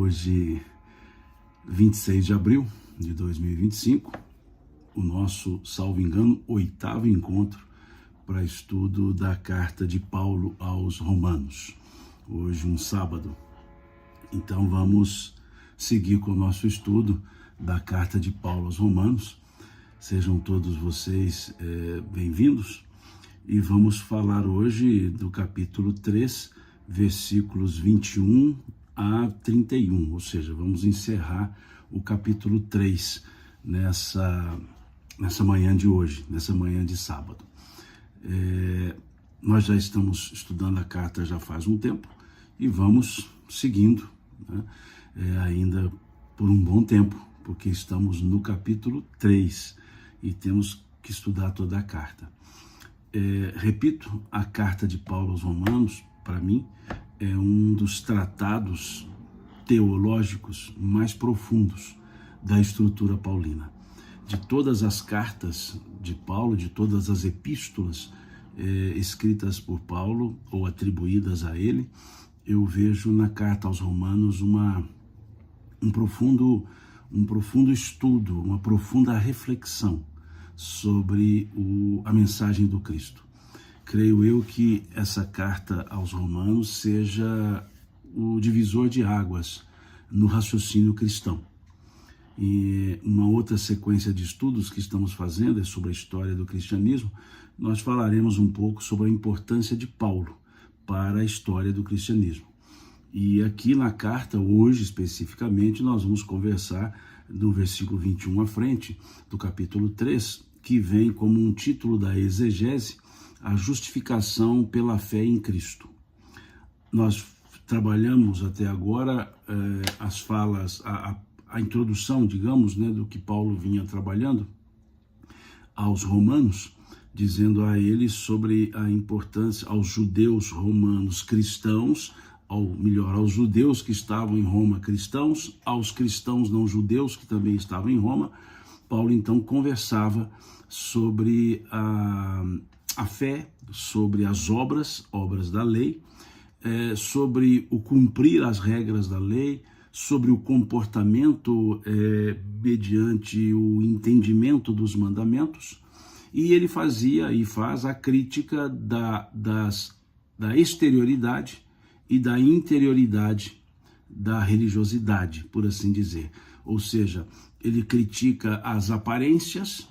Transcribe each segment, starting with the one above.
Hoje, 26 de abril de 2025, o nosso, salvo engano, 8º encontro para estudo da carta de Paulo aos Romanos. Hoje, um sábado. Então, vamos seguir com o nosso estudo da carta de Paulo aos Romanos. Sejam todos vocês bem-vindos. E vamos falar hoje do capítulo 3, versículos 21 a 31, ou seja, vamos encerrar o capítulo 3 nessa manhã de hoje, nessa manhã de sábado. Nós já estamos estudando a carta já faz um tempo e vamos seguindo, né? Ainda por um bom tempo, porque estamos no capítulo 3 e temos que estudar toda a carta. Repito, a carta de Paulo aos Romanos, para mim, é um dos tratados teológicos mais profundos da estrutura paulina. De todas as cartas de Paulo, de todas as epístolas escritas por Paulo ou atribuídas a ele, eu vejo na carta aos Romanos um profundo estudo, uma profunda reflexão sobre a mensagem do Cristo. Creio eu que essa carta aos Romanos seja o divisor de águas no raciocínio cristão. E uma outra sequência de estudos que estamos fazendo é sobre a história do cristianismo. Nós falaremos um pouco sobre a importância de Paulo para a história do cristianismo. E aqui na carta, hoje especificamente, nós vamos conversar do versículo 21 à frente, do capítulo 3, que vem como um título da exegese, a justificação pela fé em Cristo. Nós trabalhamos até agora as falas, a introdução, digamos, né, do que Paulo vinha trabalhando aos romanos, dizendo a eles sobre a importância aos judeus romanos cristãos, aos judeus que estavam em Roma cristãos, aos cristãos não judeus que também estavam em Roma. Paulo então conversava sobre a fé, sobre as obras da lei, sobre o cumprir as regras da lei, sobre o comportamento mediante o entendimento dos mandamentos, e ele fazia e faz a crítica da exterioridade e da interioridade da religiosidade, por assim dizer. Ou seja, ele critica as aparências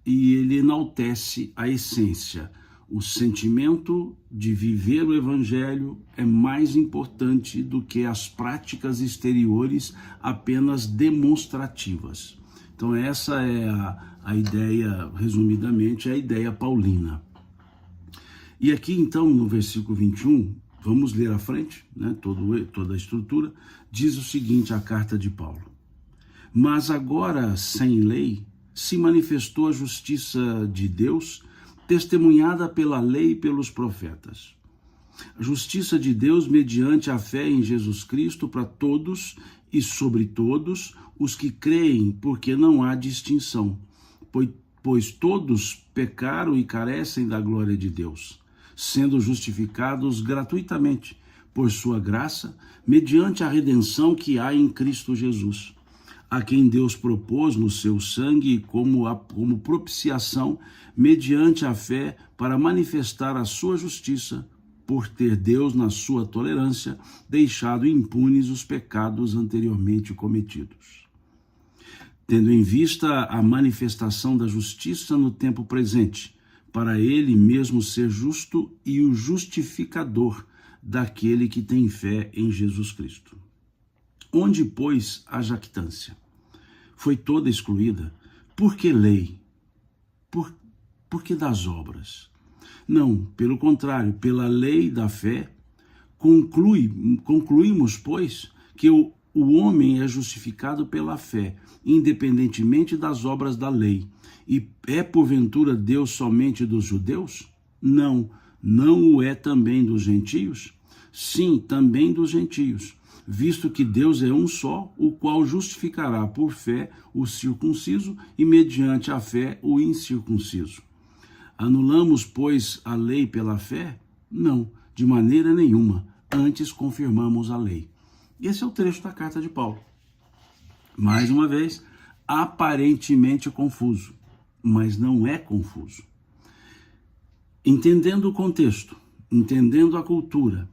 e ele enaltece a essência. O sentimento de viver o evangelho é mais importante do que as práticas exteriores apenas demonstrativas. Então essa é a ideia, resumidamente, a ideia paulina. E aqui então no versículo 21, vamos ler à frente, né, toda a estrutura, diz o seguinte, a carta de Paulo: mas agora sem lei se manifestou a justiça de Deus, testemunhada pela lei e pelos profetas. A justiça de Deus mediante a fé em Jesus Cristo para todos e sobre todos os que creem, porque não há distinção, pois todos pecaram e carecem da glória de Deus, sendo justificados gratuitamente por sua graça, mediante a redenção que há em Cristo Jesus, a quem Deus propôs no seu sangue como propiciação, mediante a fé, para manifestar a sua justiça, por ter Deus, na sua tolerância, deixado impunes os pecados anteriormente cometidos. Tendo em vista a manifestação da justiça no tempo presente, para ele mesmo ser justo e o justificador daquele que tem fé em Jesus Cristo. Onde, pois, a jactância foi toda excluída? Por que lei? Por que das obras? Não, pelo contrário, pela lei da fé, concluímos, pois, que o homem é justificado pela fé, independentemente das obras da lei. E é porventura Deus somente dos judeus? Não o é também dos gentios? Sim, também dos gentios, visto que Deus é um só, o qual justificará por fé o circunciso e mediante a fé o incircunciso. Anulamos, pois, a lei pela fé? Não, de maneira nenhuma, antes confirmamos a lei. Esse é o trecho da carta de Paulo. Mais uma vez, aparentemente confuso, mas não é confuso. Entendendo o contexto, entendendo a cultura,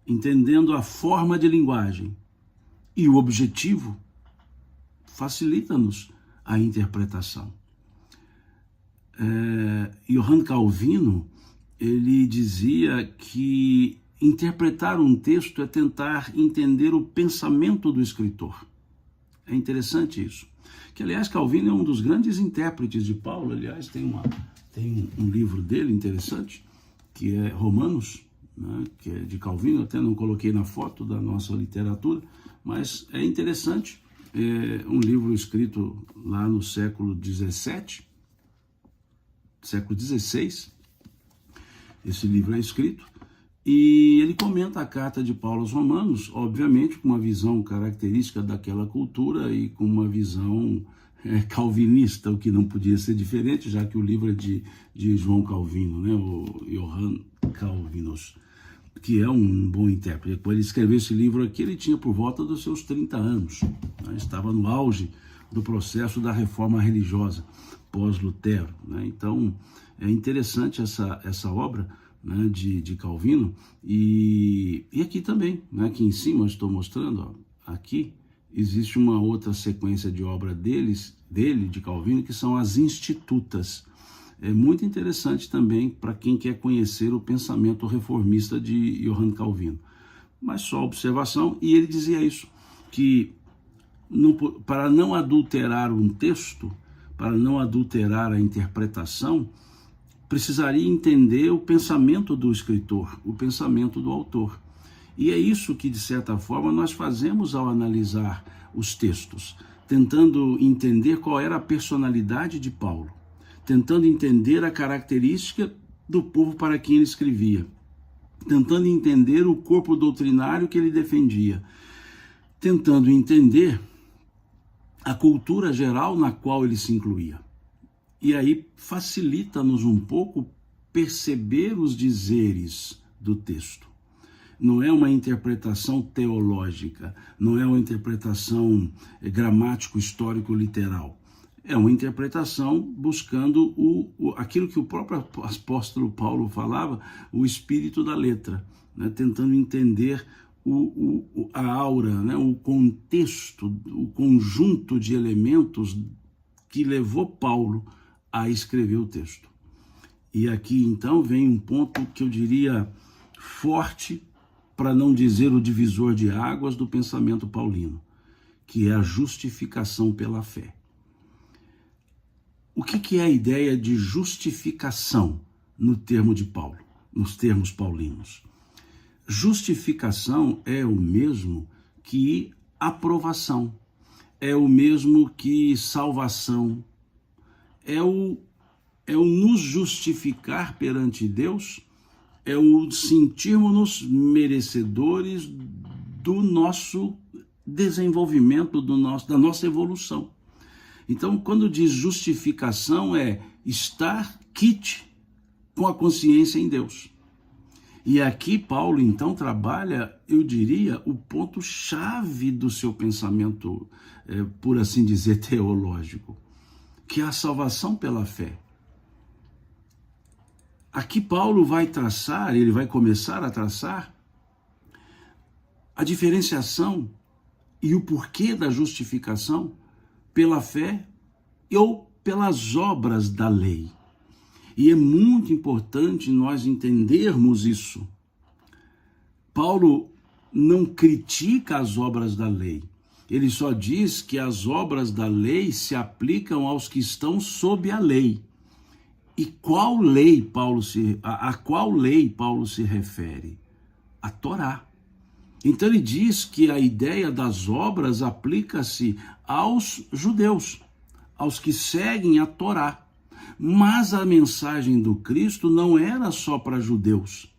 entendendo a forma de linguagem e o objetivo, facilita-nos a interpretação. Johann Calvino, ele dizia que interpretar um texto é tentar entender o pensamento do escritor. É interessante isso. Que, aliás, Calvino é um dos grandes intérpretes de Paulo. Aliás, tem um livro dele interessante, que é Romanos, né, que é de Calvino. Eu até não coloquei na foto da nossa literatura, mas é interessante. É um livro escrito lá no século XVII, século XVI. Esse livro é escrito. E ele comenta a carta de Paulo aos Romanos, obviamente com uma visão característica daquela cultura e com uma visão calvinista, o que não podia ser diferente, já que o livro é de João Calvino, né, o Johann Calvinus, que é um bom intérprete. Quando ele escreveu esse livro aqui, ele tinha por volta dos seus 30 anos, né, estava no auge do processo da reforma religiosa pós-Lutero, né? Então é interessante essa obra, né, de Calvino, e aqui também, né, aqui em cima eu estou mostrando, ó, aqui existe uma outra sequência de obra dele, de Calvino, que são as Institutas. É muito interessante também para quem quer conhecer o pensamento reformista de Johann Calvino. Mas só observação, e ele dizia isso, que para não adulterar um texto, para não adulterar a interpretação, precisaria entender o pensamento do escritor, o pensamento do autor. E é isso que, de certa forma, nós fazemos ao analisar os textos, tentando entender qual era a personalidade de Paulo, tentando entender a característica do povo para quem ele escrevia, tentando entender o corpo doutrinário que ele defendia, tentando entender a cultura geral na qual ele se incluía. E aí facilita-nos um pouco perceber os dizeres do texto. Não é uma interpretação teológica, não é uma interpretação gramático-histórico-literal. É uma interpretação buscando aquilo que o próprio apóstolo Paulo falava, o espírito da letra, né? Tentando entender a aura, né? O contexto, o conjunto de elementos que levou Paulo a escrever o texto. E aqui, então, vem um ponto que eu diria forte, para não dizer o divisor de águas do pensamento paulino, que é a justificação pela fé. O que é a ideia de justificação no termo de Paulo, nos termos paulinos? Justificação é o mesmo que aprovação, é o mesmo que salvação, é o nos justificar perante Deus, é o sentirmos-nos merecedores do nosso desenvolvimento, da nossa evolução. Então, quando diz justificação, é estar quite com a consciência em Deus. E aqui Paulo, então, trabalha, eu diria, o ponto-chave do seu pensamento, por assim dizer, teológico, que é a salvação pela fé. Aqui Paulo vai traçar, ele vai começar a traçar a diferenciação e o porquê da justificação pela fé ou pelas obras da lei. E é muito importante nós entendermos isso. Paulo não critica as obras da lei. Ele só diz que as obras da lei se aplicam aos que estão sob a lei. E qual lei a qual lei Paulo se refere? A Torá. Então ele diz que a ideia das obras aplica-se aos judeus, aos que seguem a Torá. Mas a mensagem do Cristo não era só para judeus,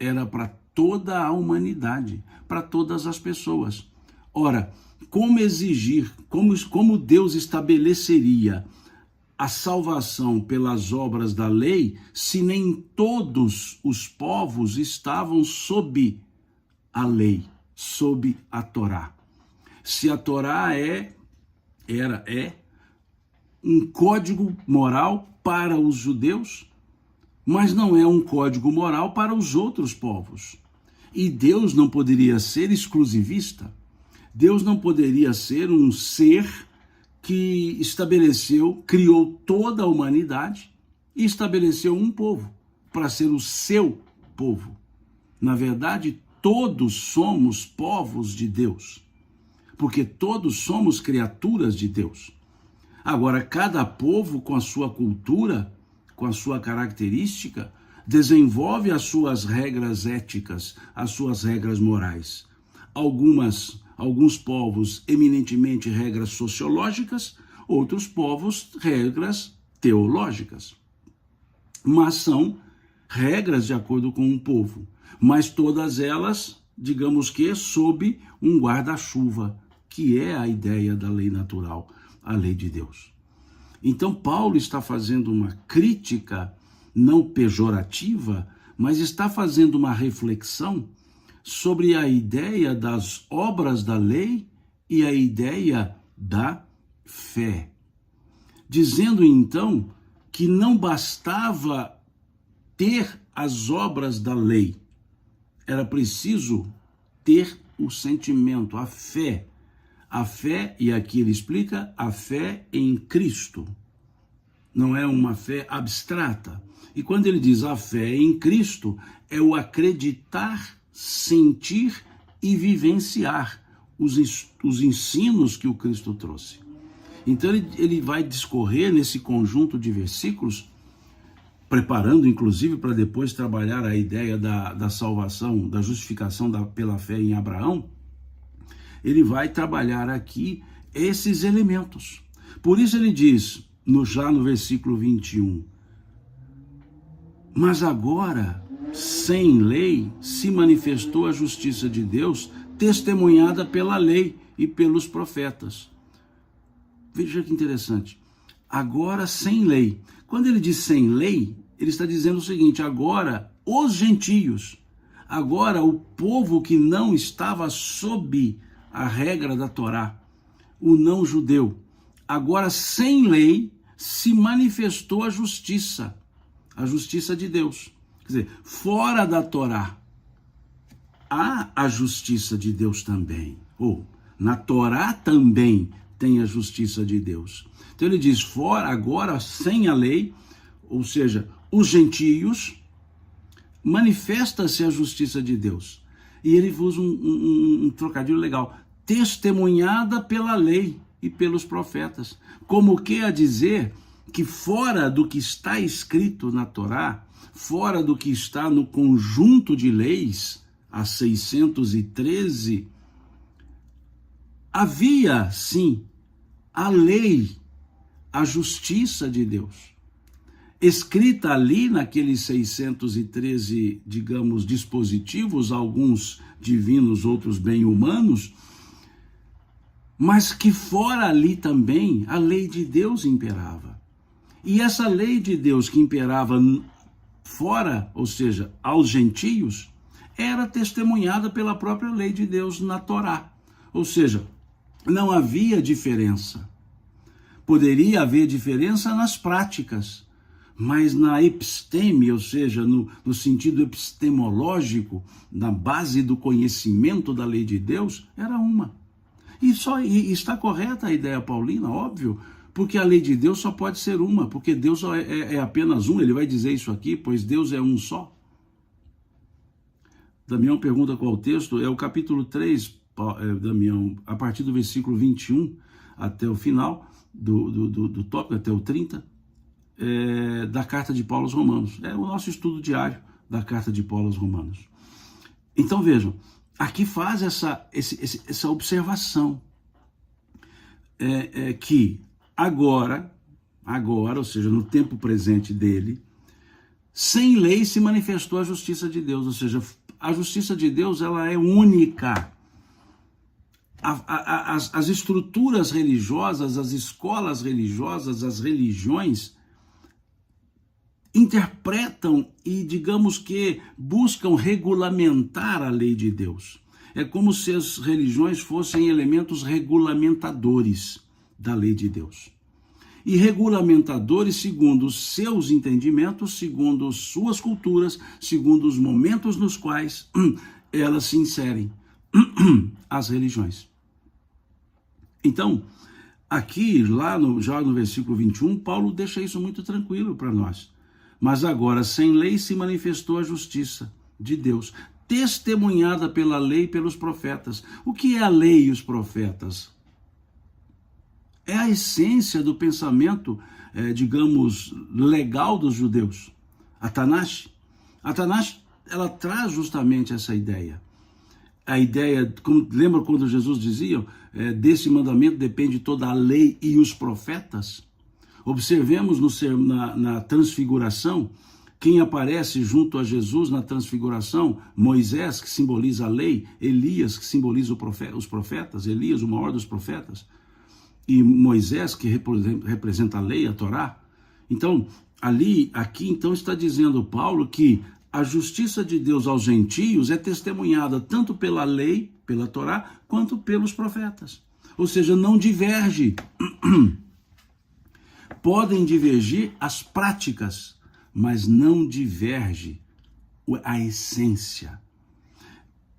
era para toda a humanidade, para todas as pessoas. Ora, como exigir, como Deus estabeleceria a salvação pelas obras da lei, se nem todos os povos estavam sob a lei, sob a Torá. Se a Torá é um código moral para os judeus, mas não é um código moral para os outros povos. E Deus não poderia ser exclusivista. Deus não poderia ser um ser que criou toda a humanidade e estabeleceu um povo para ser o seu povo. Na verdade, todos somos povos de Deus, porque todos somos criaturas de Deus. Agora, cada povo, com a sua cultura, com a sua característica, desenvolve as suas regras éticas, as suas regras morais. Alguns povos, eminentemente regras sociológicas, outros povos, regras teológicas. Mas são regras de acordo com um povo, mas todas elas, digamos que, sob um guarda-chuva, que é a ideia da lei natural, a lei de Deus. Então Paulo está fazendo uma crítica não pejorativa, mas está fazendo uma reflexão sobre a ideia das obras da lei e a ideia da fé, dizendo então que não bastava ter as obras da lei, era preciso ter o sentimento, a fé. A fé, e aqui ele explica, a fé em Cristo. Não é uma fé abstrata. E quando ele diz a fé em Cristo, é o acreditar, sentir e vivenciar os ensinos que o Cristo trouxe. Então ele vai discorrer nesse conjunto de versículos, preparando inclusive para depois trabalhar a ideia da salvação, da justificação pela fé em Abraão. Ele vai trabalhar aqui esses elementos. Por isso ele diz, já no versículo 21, mas agora, sem lei, se manifestou a justiça de Deus, testemunhada pela lei e pelos profetas. Veja que interessante. Agora, sem lei. Quando ele diz sem lei, ele está dizendo o seguinte, agora os gentios, agora o povo que não estava sob a regra da Torá, o não judeu, agora sem lei se manifestou a justiça de Deus. Quer dizer, fora da Torá há a justiça de Deus também, ou na Torá também tem a justiça de Deus. Então ele diz, fora agora sem a lei, ou seja, os gentios, manifesta-se a justiça de Deus. E ele usa um trocadilho legal, testemunhada pela lei e pelos profetas, como que a dizer que fora do que está escrito na Torá, fora do que está no conjunto de leis, as 613, havia sim a lei, a justiça de Deus, escrita ali naqueles 613, digamos, dispositivos, alguns divinos, outros bem humanos, mas que fora ali também a lei de Deus imperava. E essa lei de Deus que imperava fora, ou seja, aos gentios, era testemunhada pela própria lei de Deus na Torá. Ou seja, não havia diferença. Poderia haver diferença nas práticas, mas na episteme, ou seja, no sentido epistemológico, na base do conhecimento da lei de Deus, era uma. E está correta a ideia paulina, óbvio, porque a lei de Deus só pode ser uma, porque Deus é apenas um, ele vai dizer isso aqui, pois Deus é um só. Damião pergunta qual o texto, é o capítulo 3, Damião, a partir do versículo 21 até o final do tópico, até o 30, da carta de Paulo aos Romanos. É o nosso estudo diário da carta de Paulo aos Romanos. Então vejam, aqui faz essa observação, que agora, ou seja, no tempo presente dele, sem lei se manifestou a justiça de Deus, ou seja, a justiça de Deus ela é única. As estruturas religiosas, as escolas religiosas, as religiões interpretam e, digamos que, buscam regulamentar a lei de Deus. É como se as religiões fossem elementos regulamentadores da lei de Deus. E regulamentadores segundo os seus entendimentos, segundo suas culturas, segundo os momentos nos quais elas se inserem, as religiões. Então, aqui, já no versículo 21, Paulo deixa isso muito tranquilo para nós. Mas agora, sem lei, se manifestou a justiça de Deus, testemunhada pela lei e pelos profetas. O que é a lei e os profetas? É a essência do pensamento, digamos, legal dos judeus. A Tanakh, ela traz justamente essa ideia. A ideia, lembra quando Jesus dizia, desse mandamento depende toda a lei e os profetas? Observemos na transfiguração, quem aparece junto a Jesus na transfiguração, Moisés, que simboliza a lei, Elias, que simboliza os profetas, Elias, o maior dos profetas, e Moisés, que representa a lei, a Torá. Então, aqui então está dizendo Paulo que a justiça de Deus aos gentios é testemunhada tanto pela lei, pela Torá, quanto pelos profetas. Ou seja, não diverge. Podem divergir as práticas, mas não diverge a essência.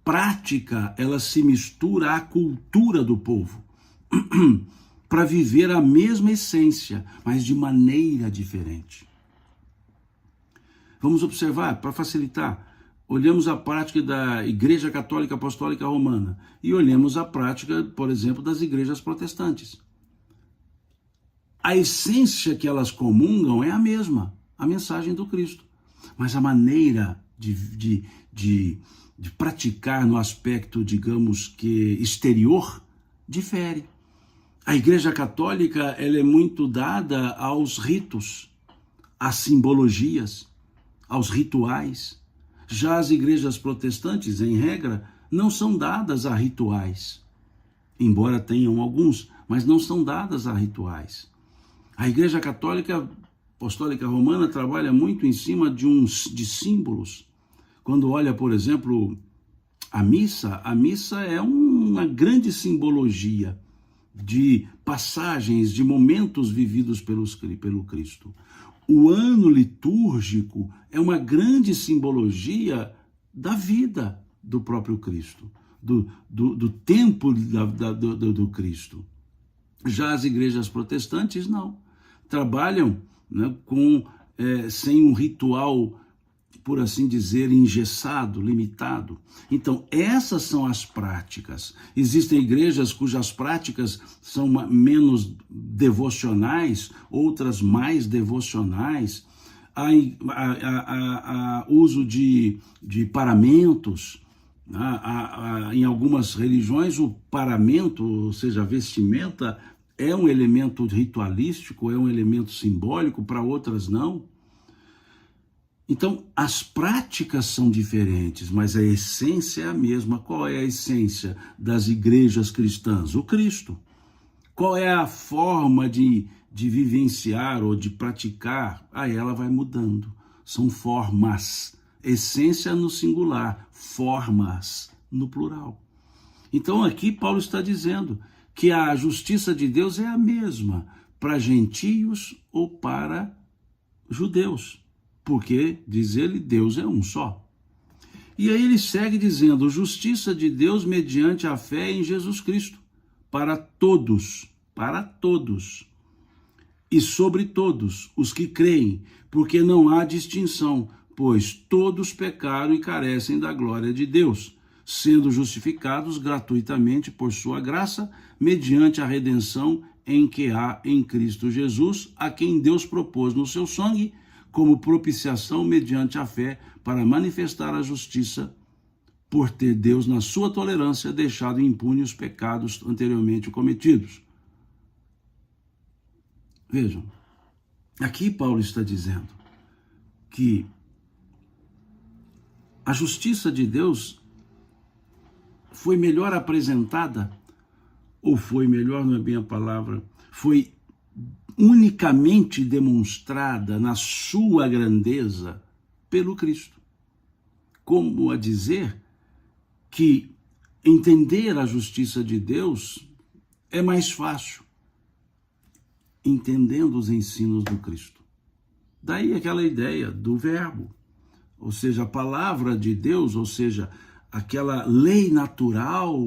Prática, ela se mistura à cultura do povo para viver a mesma essência, mas de maneira diferente. Vamos observar, para facilitar, olhamos a prática da Igreja Católica Apostólica Romana e olhemos a prática, por exemplo, das igrejas protestantes. A essência que elas comungam é a mesma, a mensagem do Cristo. Mas a maneira de praticar no aspecto, digamos que exterior, difere. A Igreja Católica ela é muito dada aos ritos, às simbologias, aos rituais. Já as igrejas protestantes, em regra, não são dadas a rituais. Embora tenham alguns, mas não são dadas a rituais. A Igreja Católica Apostólica Romana trabalha muito em cima de símbolos. Quando olha, por exemplo, a missa é uma grande simbologia de passagens, de momentos vividos pelo Cristo. O ano litúrgico é uma grande simbologia da vida do próprio Cristo, do tempo do Cristo. Já as igrejas protestantes não, trabalham, né, sem um ritual, por assim dizer, engessado, limitado. Então, essas são as práticas. Existem igrejas cujas práticas são menos devocionais, outras mais devocionais. Há uso de paramentos. Em algumas religiões, o paramento, ou seja, a vestimenta, é um elemento ritualístico, é um elemento simbólico, para outras não. Então, as práticas são diferentes, mas a essência é a mesma. Qual é a essência das igrejas cristãs? O Cristo. Qual é a forma de vivenciar ou de praticar? Ela vai mudando. São formas. Essência no singular, formas no plural. Então, aqui Paulo está dizendo que a justiça de Deus é a mesma para gentios ou para judeus. Porque, diz ele, Deus é um só. E aí ele segue dizendo, justiça de Deus mediante a fé em Jesus Cristo, para todos, e sobre todos os que creem, porque não há distinção, pois todos pecaram e carecem da glória de Deus, sendo justificados gratuitamente por sua graça, mediante a redenção em que há em Cristo Jesus, a quem Deus propôs no seu sangue, como propiciação mediante a fé, para manifestar a justiça, por ter Deus, na sua tolerância, deixado impune os pecados anteriormente cometidos. Vejam, aqui Paulo está dizendo que a justiça de Deus foi melhor apresentada, ou foi melhor, não é bem a palavra, foi unicamente demonstrada na sua grandeza pelo Cristo. Como a dizer que entender a justiça de Deus é mais fácil entendendo os ensinos do Cristo. Daí aquela ideia do verbo, ou seja, a palavra de Deus, ou seja, aquela lei natural,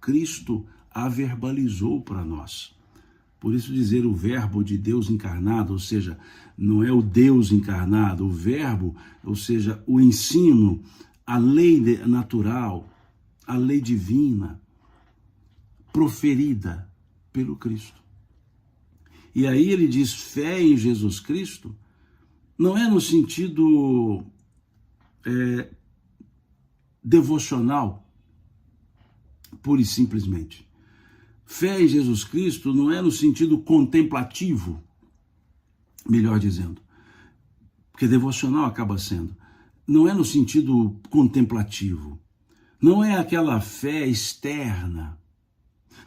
Cristo a verbalizou para nós. Por isso dizer o verbo de Deus encarnado, ou seja, não é o Deus encarnado, o verbo, ou seja, o ensino, a lei natural, a lei divina, proferida pelo Cristo. E aí ele diz fé em Jesus Cristo, não é no sentido devocional, pura e simplesmente. Fé em Jesus Cristo não é no sentido contemplativo, melhor dizendo, porque devocional acaba sendo. Não é no sentido contemplativo, não é aquela fé externa,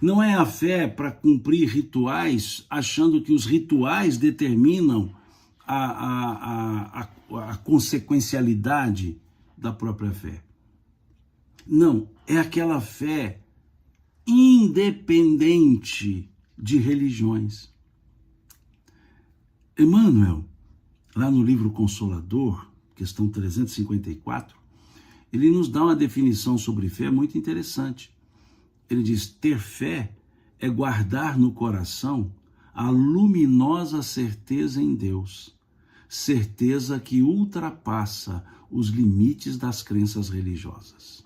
não é a fé para cumprir rituais, achando que os rituais determinam a consequencialidade da própria fé. Não, é aquela fé independente de religiões. Emmanuel, lá no livro Consolador, questão 354, ele nos dá uma definição sobre fé muito interessante. Ele diz: ter fé é guardar no coração a luminosa certeza em Deus, certeza que ultrapassa os limites das crenças religiosas.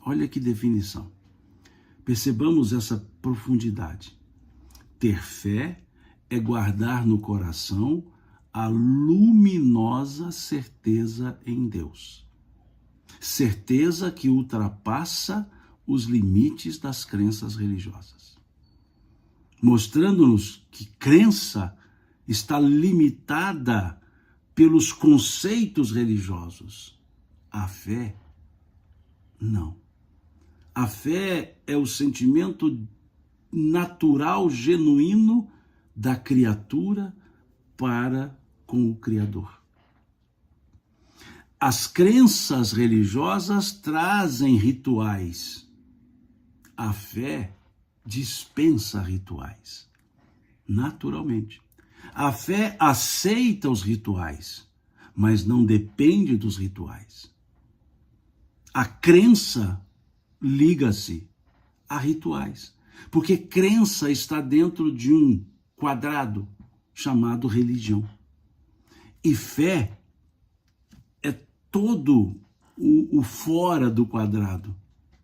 Olha que definição. Percebamos essa profundidade. Ter fé é guardar no coração a luminosa certeza em Deus. Certeza que ultrapassa os limites das crenças religiosas. Mostrando-nos que crença está limitada pelos conceitos religiosos. A fé, não. A fé é o sentimento natural, genuíno da criatura para com o Criador. As crenças religiosas trazem rituais. A fé dispensa rituais, naturalmente. A fé aceita os rituais, mas não depende dos rituais. A crença liga-se a rituais, porque crença está dentro de um quadrado chamado religião. E fé é todo o fora do quadrado,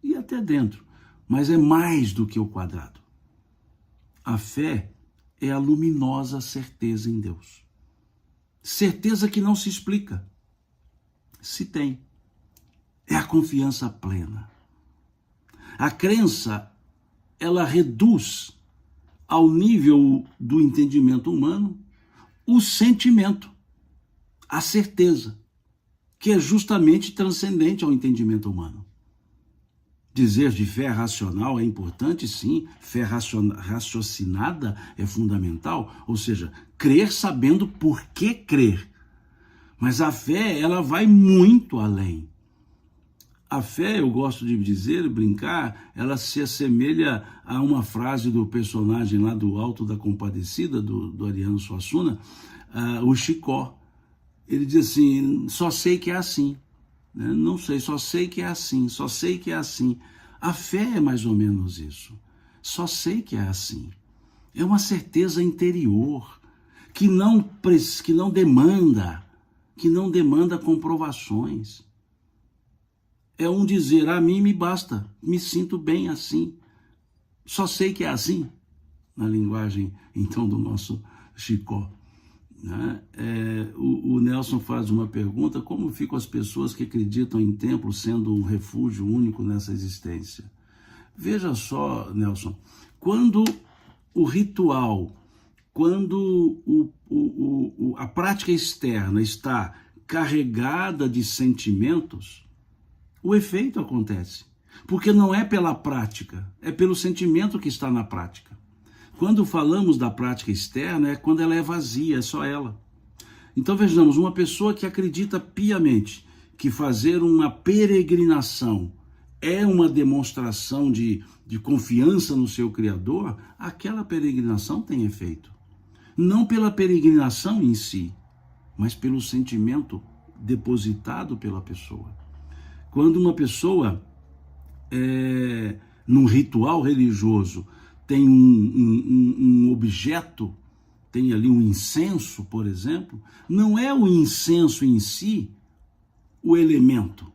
e até dentro, mas é mais do que o quadrado. A fé é a luminosa certeza em Deus. Certeza que não se explica, se tem. É a confiança plena. A crença, ela reduz ao nível do entendimento humano o sentimento, a certeza, que é justamente transcendente ao entendimento humano. Dizer de fé racional é importante, sim. Fé raciocinada é fundamental, ou seja, crer sabendo por que crer. Mas a fé, ela vai muito além. A fé, eu gosto de dizer, brincar, ela se assemelha a uma frase do personagem lá do Alto da Compadecida, do Ariano Suassuna, o Chicó. Ele diz assim: só sei que é assim. Não sei, só sei que é assim, só sei que é assim. A fé é mais ou menos isso. Só sei que é assim. É uma certeza interior que não demanda comprovações. É um dizer: a mim me basta, me sinto bem assim. Só sei que é assim, na linguagem então do nosso Chicó. O Nelson faz uma pergunta: como ficam as pessoas que acreditam em templo sendo um refúgio único nessa existência? Veja só, Nelson, quando o ritual, quando a prática externa está carregada de sentimentos, o efeito acontece, porque não é pela prática, é pelo sentimento que está na prática. Quando falamos da prática externa, é quando ela é vazia, é só ela. Então vejamos, uma pessoa que acredita piamente que fazer uma peregrinação é uma demonstração de confiança no seu Criador, aquela peregrinação tem efeito. Não pela peregrinação em si, mas pelo sentimento depositado pela pessoa. Quando uma pessoa, num ritual religioso, tem um objeto, tem ali um incenso, por exemplo, não é o incenso em si o elemento,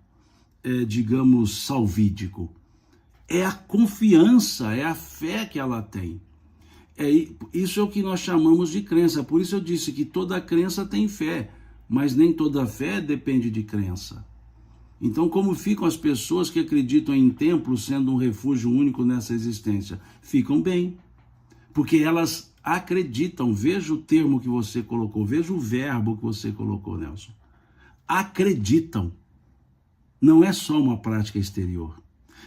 digamos, salvídico. É a confiança, é a fé que ela tem. Isso é o que nós chamamos de crença. Por isso eu disse que toda crença tem fé, mas nem toda fé depende de crença. Então, como ficam as pessoas que acreditam em templos sendo um refúgio único nessa existência? Ficam bem, porque elas acreditam. Veja o termo que você colocou, veja o verbo que você colocou, Nelson. Acreditam. Não é só uma prática exterior.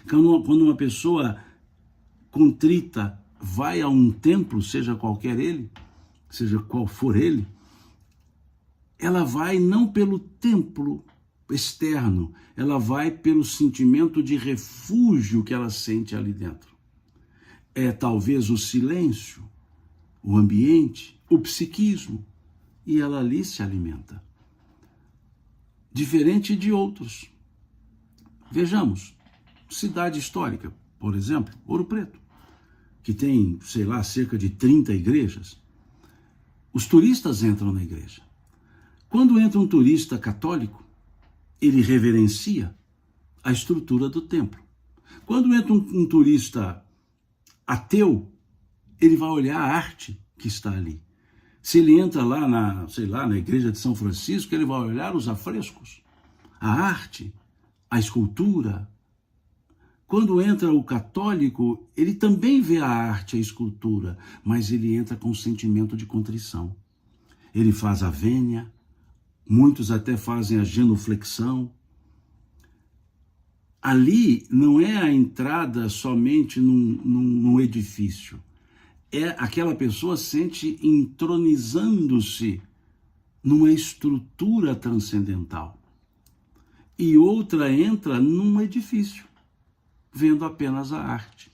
Quando uma pessoa contrita vai a um templo, seja qualquer ele, seja qual for ele, ela vai não pelo templo externo, ela vai pelo sentimento de refúgio que ela sente ali dentro. É talvez o silêncio, o ambiente, o psiquismo, e ela ali se alimenta. Diferente de outros. Vejamos, cidade histórica, por exemplo, Ouro Preto, que tem, sei lá, cerca de 30 igrejas. Os turistas entram na igreja. Quando entra um turista católico, ele reverencia a estrutura do templo. Quando entra um turista ateu, ele vai olhar a arte que está ali. Se ele entra lá na igreja de São Francisco, ele vai olhar os afrescos, a arte, a escultura. Quando entra o católico, ele também vê a arte, a escultura, mas ele entra com um sentimento de contrição. Ele faz a vênia, muitos até fazem a genuflexão. Ali não é a entrada somente num edifício. Aquela pessoa sente entronizando-se numa estrutura transcendental. E outra entra num edifício, vendo apenas a arte.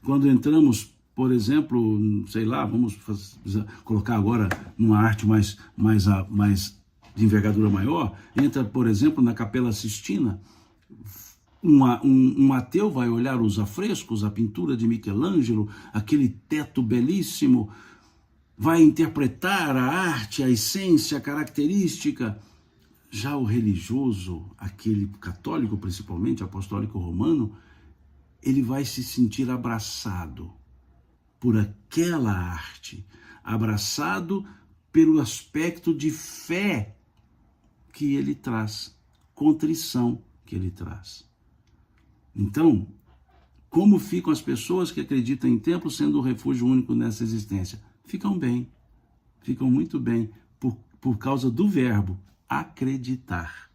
Quando entramos, por exemplo, sei lá, vamos colocar agora numa arte mais de envergadura maior, entra, por exemplo, na Capela Sistina, um ateu vai olhar os afrescos, a pintura de Michelangelo, aquele teto belíssimo, vai interpretar a arte, a essência, a característica. Já o religioso, aquele católico principalmente, apostólico romano, ele vai se sentir abraçado por aquela arte, abraçado pelo aspecto de fé que ele traz, contrição que ele traz. Então, como ficam as pessoas que acreditam em templo sendo um refúgio único nessa existência? Ficam bem, ficam muito bem, por causa do verbo acreditar.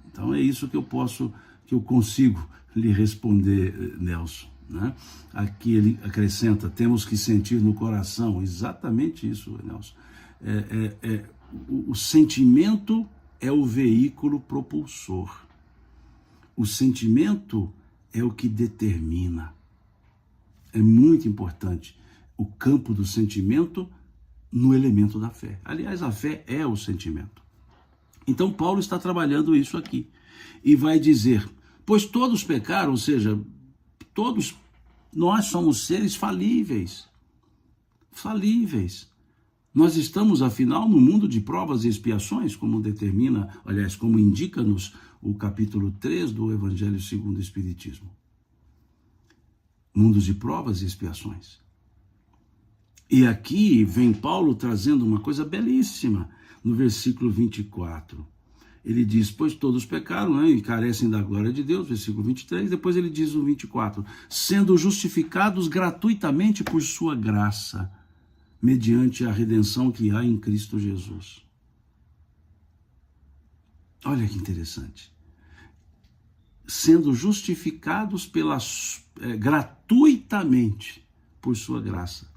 Então é isso que eu consigo lhe responder, Nelson, né? Aqui ele acrescenta, temos que sentir no coração, exatamente isso, Nelson. O sentimento é o veículo propulsor. O sentimento é o que determina. É muito importante o campo do sentimento no elemento da fé. Aliás, a fé é o sentimento. Então Paulo está trabalhando isso aqui e vai dizer, pois todos pecaram, ou seja, todos nós somos seres falíveis. Falíveis. Nós estamos, afinal, no mundo de provas e expiações, como determina, aliás, como indica-nos o capítulo 3 do Evangelho segundo o Espiritismo. Mundos de provas e expiações. E aqui vem Paulo trazendo uma coisa belíssima no versículo 24. Ele diz, pois todos pecaram, né, e carecem da glória de Deus, versículo 23, depois ele diz no 24, sendo justificados gratuitamente por sua graça, mediante a redenção que há em Cristo Jesus. Olha que interessante. Sendo justificados gratuitamente por sua graça.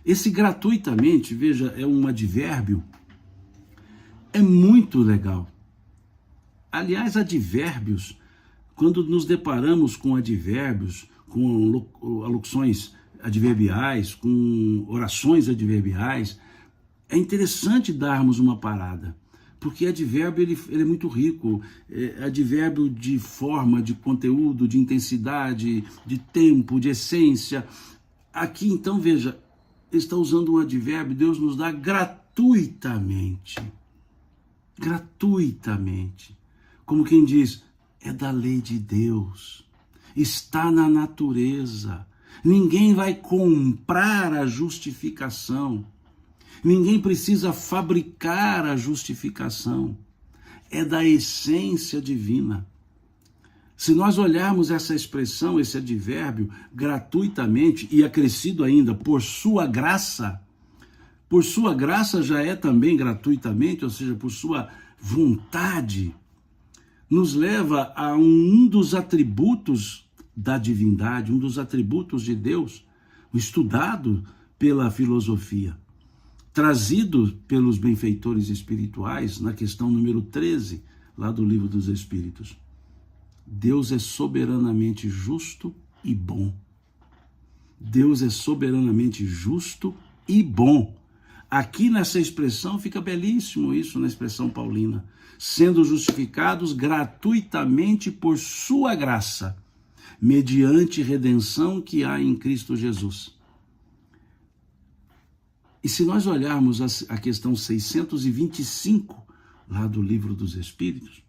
Esse gratuitamente, veja, é um advérbio, é muito legal. Aliás, advérbios quando nos deparamos com advérbios, com alocuções adverbiais, com orações adverbiais, é interessante darmos uma parada, porque advérbio ele é muito rico, advérbio de forma, de conteúdo, de intensidade, de tempo, de essência. Aqui então, veja, está usando um advérbio, Deus nos dá gratuitamente, como quem diz, é da lei de Deus, está na natureza, ninguém vai comprar a justificação, ninguém precisa fabricar a justificação, é da essência divina. Se nós olharmos essa expressão, esse advérbio, gratuitamente, e acrescido ainda por sua graça já é também gratuitamente, ou seja, por sua vontade, nos leva a um dos atributos da divindade, um dos atributos de Deus, estudado pela filosofia, trazido pelos benfeitores espirituais, na questão número 13, lá do Livro dos Espíritos. Deus é soberanamente justo e bom. Deus é soberanamente justo e bom. Aqui nessa expressão fica belíssimo isso, na expressão paulina. Sendo justificados gratuitamente por sua graça, mediante redenção que há em Cristo Jesus. E se nós olharmos a questão 625, lá do Livro dos Espíritos,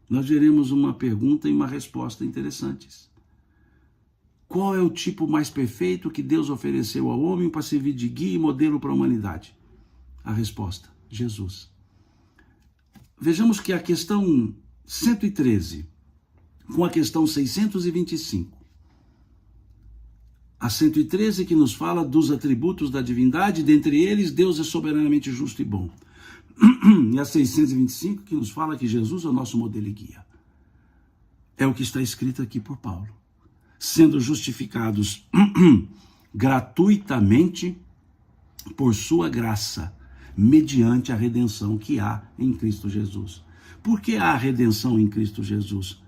nós veremos uma pergunta e uma resposta interessantes. Qual é o tipo mais perfeito que Deus ofereceu ao homem para servir de guia e modelo para a humanidade? A resposta, Jesus. Vejamos que a questão 113, com a questão 625, a 113 que nos fala dos atributos da divindade, dentre eles, Deus é soberanamente justo e bom. E a 625 que nos fala que Jesus é o nosso modelo e guia. É o que está escrito aqui por Paulo. Sendo justificados gratuitamente por sua graça, mediante a redenção que há em Cristo Jesus. Por que há redenção em Cristo Jesus?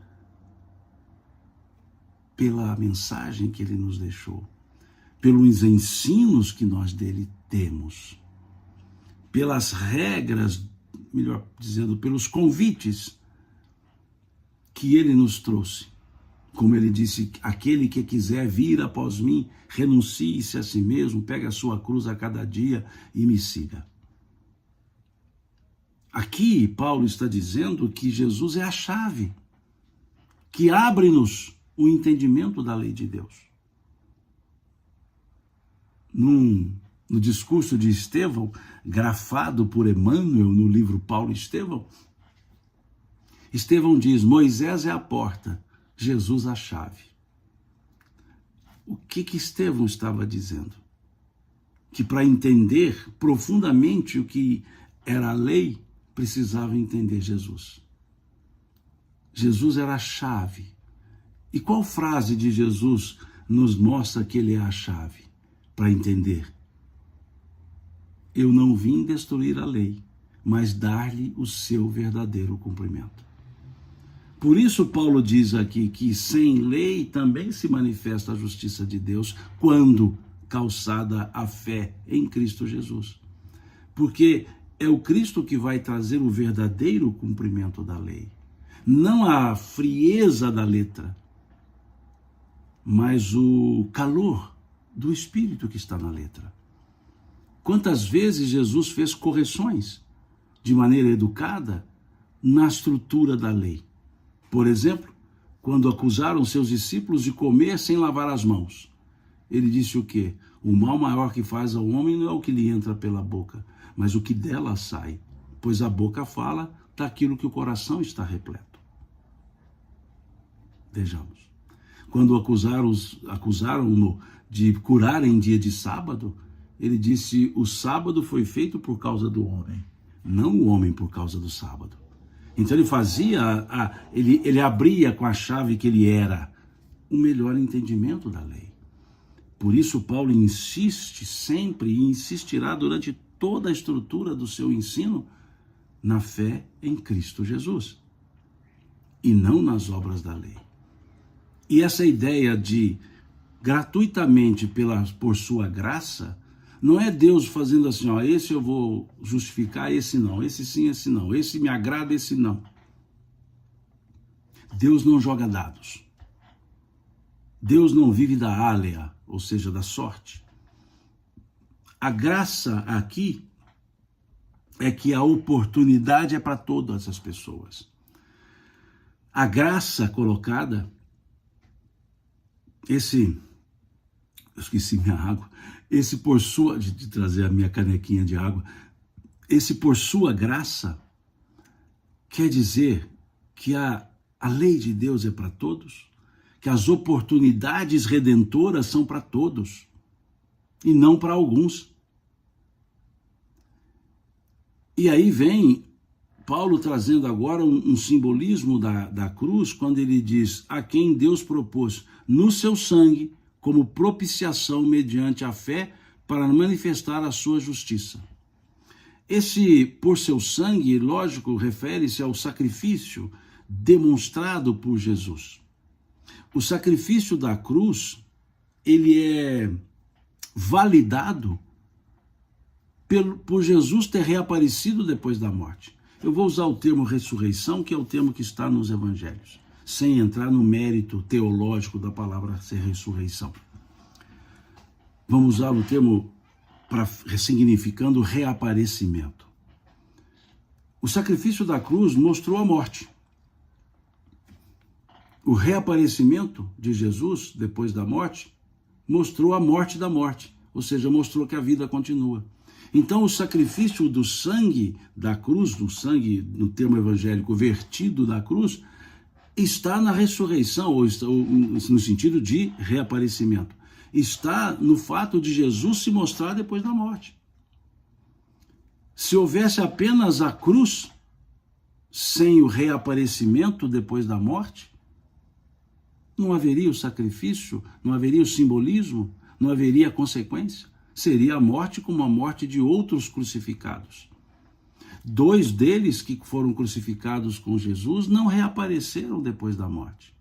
Pela mensagem que ele nos deixou, pelos ensinos que nós dele temos, pelas regras, melhor dizendo, pelos convites que ele nos trouxe. Como ele disse, aquele que quiser vir após mim, renuncie-se a si mesmo, pegue a sua cruz a cada dia e me siga. Aqui, Paulo está dizendo que Jesus é a chave que abre-nos o entendimento da lei de Deus. No discurso de Estevão, grafado por Emmanuel no livro Paulo e Estevão, Estevão diz, Moisés é a porta, Jesus a chave. O que Estevão estava dizendo? Que para entender profundamente o que era a lei, precisava entender Jesus. Jesus era a chave. E qual frase de Jesus nos mostra que ele é a chave para entender? Eu não vim destruir a lei, mas dar-lhe o seu verdadeiro cumprimento. Por isso Paulo diz aqui que sem lei também se manifesta a justiça de Deus quando calçada a fé em Cristo Jesus. Porque é o Cristo que vai trazer o verdadeiro cumprimento da lei. Não a frieza da letra, mas o calor do Espírito que está na letra. Quantas vezes Jesus fez correções de maneira educada na estrutura da lei? Por exemplo, quando acusaram seus discípulos de comer sem lavar as mãos. Ele disse o quê? O mal maior que faz ao homem não é o que lhe entra pela boca, mas o que dela sai, pois a boca fala daquilo que o coração está repleto. Vejamos. Quando acusaram-no de curar em dia de sábado, ele disse, o sábado foi feito por causa do homem, não o homem por causa do sábado. Então ele fazia, ele abria com a chave que ele era, o melhor entendimento da lei. Por isso Paulo insiste sempre e insistirá durante toda a estrutura do seu ensino na fé em Cristo Jesus e não nas obras da lei. E essa ideia de gratuitamente por sua graça, não é Deus fazendo assim, ó, esse eu vou justificar, esse não, esse sim, esse não, esse me agrada, esse não. Deus não joga dados. Deus não vive da álea, ou seja, da sorte. A graça aqui é que a oportunidade é para todas as pessoas. A graça colocada, eu esqueci minha água, de trazer a minha canequinha de água, esse por sua graça, quer dizer que a lei de Deus é para todos, que as oportunidades redentoras são para todos, e não para alguns. E aí vem Paulo trazendo agora um simbolismo da cruz, quando ele diz, a quem Deus propôs no seu sangue, como propiciação mediante a fé, para manifestar a sua justiça. Esse por seu sangue, lógico, refere-se ao sacrifício demonstrado por Jesus. O sacrifício da cruz, ele é validado por Jesus ter reaparecido depois da morte. Eu vou usar o termo ressurreição, que é o termo que está nos evangelhos, sem entrar no mérito teológico da palavra ser ressurreição. Vamos usar o termo ressignificando reaparecimento. O sacrifício da cruz mostrou a morte. O reaparecimento de Jesus depois da morte mostrou a morte da morte, ou seja, mostrou que a vida continua. Então, o sacrifício do sangue da cruz, do sangue, no termo evangélico, vertido da cruz, está na ressurreição, ou no sentido de reaparecimento. Está no fato de Jesus se mostrar depois da morte. Se houvesse apenas a cruz, sem o reaparecimento depois da morte, não haveria o sacrifício, não haveria o simbolismo, não haveria a consequência. Seria a morte como a morte de outros crucificados. 2 deles que foram crucificados com Jesus não reapareceram depois da morte.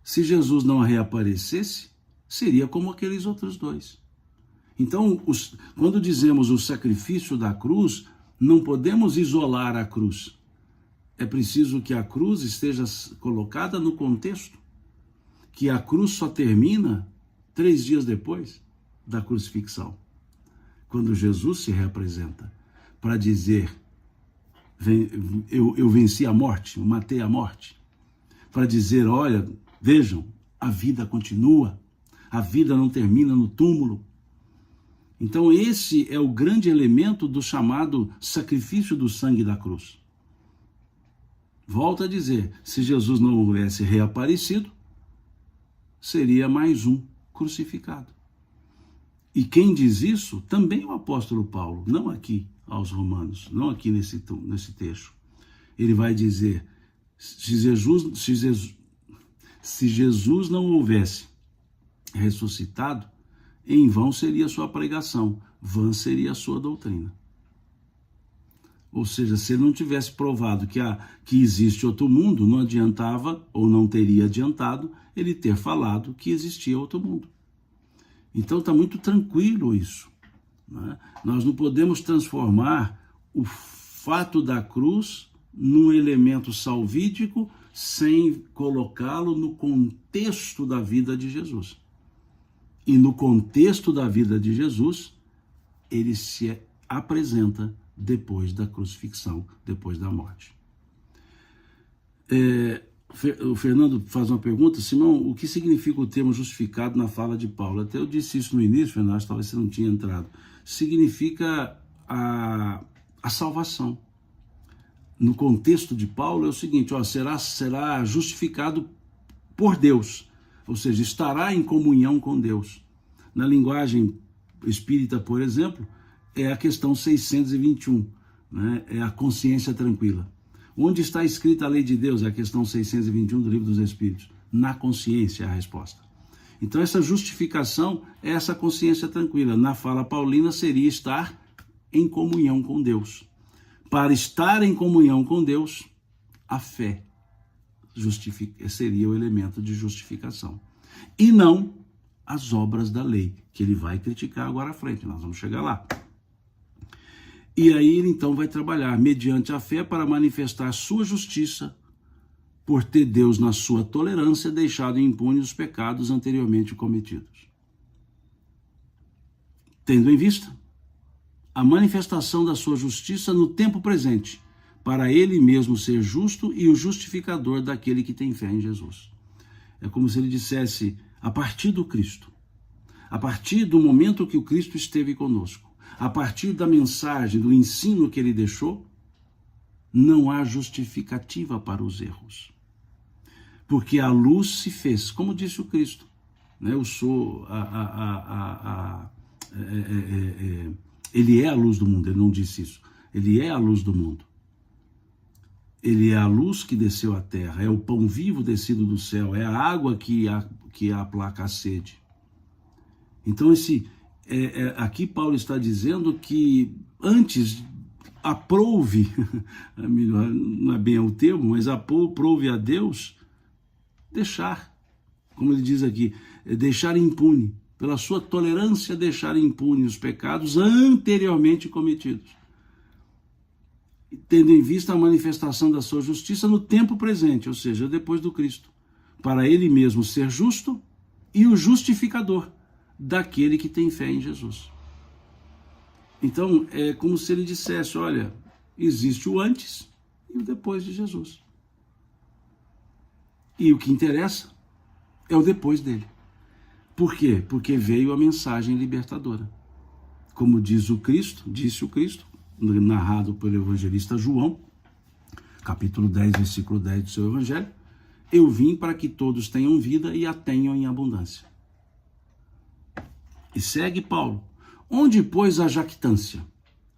Se Jesus não reaparecesse, seria como aqueles outros 2. Então, quando dizemos o sacrifício da cruz, não podemos isolar a cruz. É preciso que a cruz esteja colocada no contexto, que a cruz só termina 3 dias depois da crucifixão, quando Jesus se reapresenta para dizer, eu venci a morte, eu matei a morte, para dizer, olha, vejam, a vida continua, a vida não termina no túmulo. Então esse é o grande elemento do chamado sacrifício do sangue da cruz. Volto a dizer, se Jesus não houvesse reaparecido, seria mais um crucificado. E quem diz isso também é o apóstolo Paulo, não aqui aos Romanos, não aqui nesse texto. Ele vai dizer, se Jesus não houvesse ressuscitado, em vão seria a sua pregação, vã seria a sua doutrina. Ou seja, se ele não tivesse provado que existe outro mundo, não adiantava ou não teria adiantado ele ter falado que existia outro mundo. Então está muito tranquilo isso, né? Nós não podemos transformar o fato da cruz num elemento salvífico sem colocá-lo no contexto da vida de Jesus. E no contexto da vida de Jesus, ele se apresenta depois da crucifixão, depois da morte. O Fernando faz uma pergunta, Simão, o que significa o termo justificado na fala de Paulo? Até eu disse isso no início, Fernando, talvez você não tinha entrado. Significa a salvação. No contexto de Paulo é o seguinte, será justificado por Deus, ou seja, estará em comunhão com Deus. Na linguagem espírita, por exemplo, é a questão 621, né? É a consciência tranquila. Onde está escrita a lei de Deus? É a questão 621 do Livro dos Espíritos. Na consciência é a resposta. Então essa justificação é essa consciência tranquila. Na fala paulina seria estar em comunhão com Deus. Para estar em comunhão com Deus, a fé seria o elemento de justificação. E não as obras da lei, que ele vai criticar agora à frente, nós vamos chegar lá. E aí ele então vai trabalhar mediante a fé para manifestar sua justiça, por ter Deus, na sua tolerância, deixado impunes os pecados anteriormente cometidos. Tendo em vista a manifestação da sua justiça no tempo presente, para ele mesmo ser justo e o justificador daquele que tem fé em Jesus. É como se ele dissesse, a partir do Cristo, a partir do momento que o Cristo esteve conosco, a partir da mensagem, do ensino que ele deixou, não há justificativa para os erros. Porque a luz se fez, como disse o Cristo, né? Eu sou ele é a luz do mundo, ele não disse isso, ele é a luz do mundo. Ele é a luz que desceu à terra, é o pão vivo descido do céu, é a água que aplaca a sede. Então aqui Paulo está dizendo que antes aprouve, não é bem o termo, mas aprouve a Deus deixar, como ele diz aqui, deixar impune, pela sua tolerância deixar impune os pecados anteriormente cometidos, tendo em vista a manifestação da sua justiça no tempo presente, ou seja, depois do Cristo, para ele mesmo ser justo e o justificador daquele que tem fé em Jesus. Então, é como se ele dissesse, olha, existe o antes e o depois de Jesus. E o que interessa é o depois dele. Por quê? Porque veio a mensagem libertadora. Como disse o Cristo, narrado pelo evangelista João, capítulo 10, versículo 10 do seu evangelho, eu vim para que todos tenham vida e a tenham em abundância. E segue Paulo. Onde, pois, a jactância?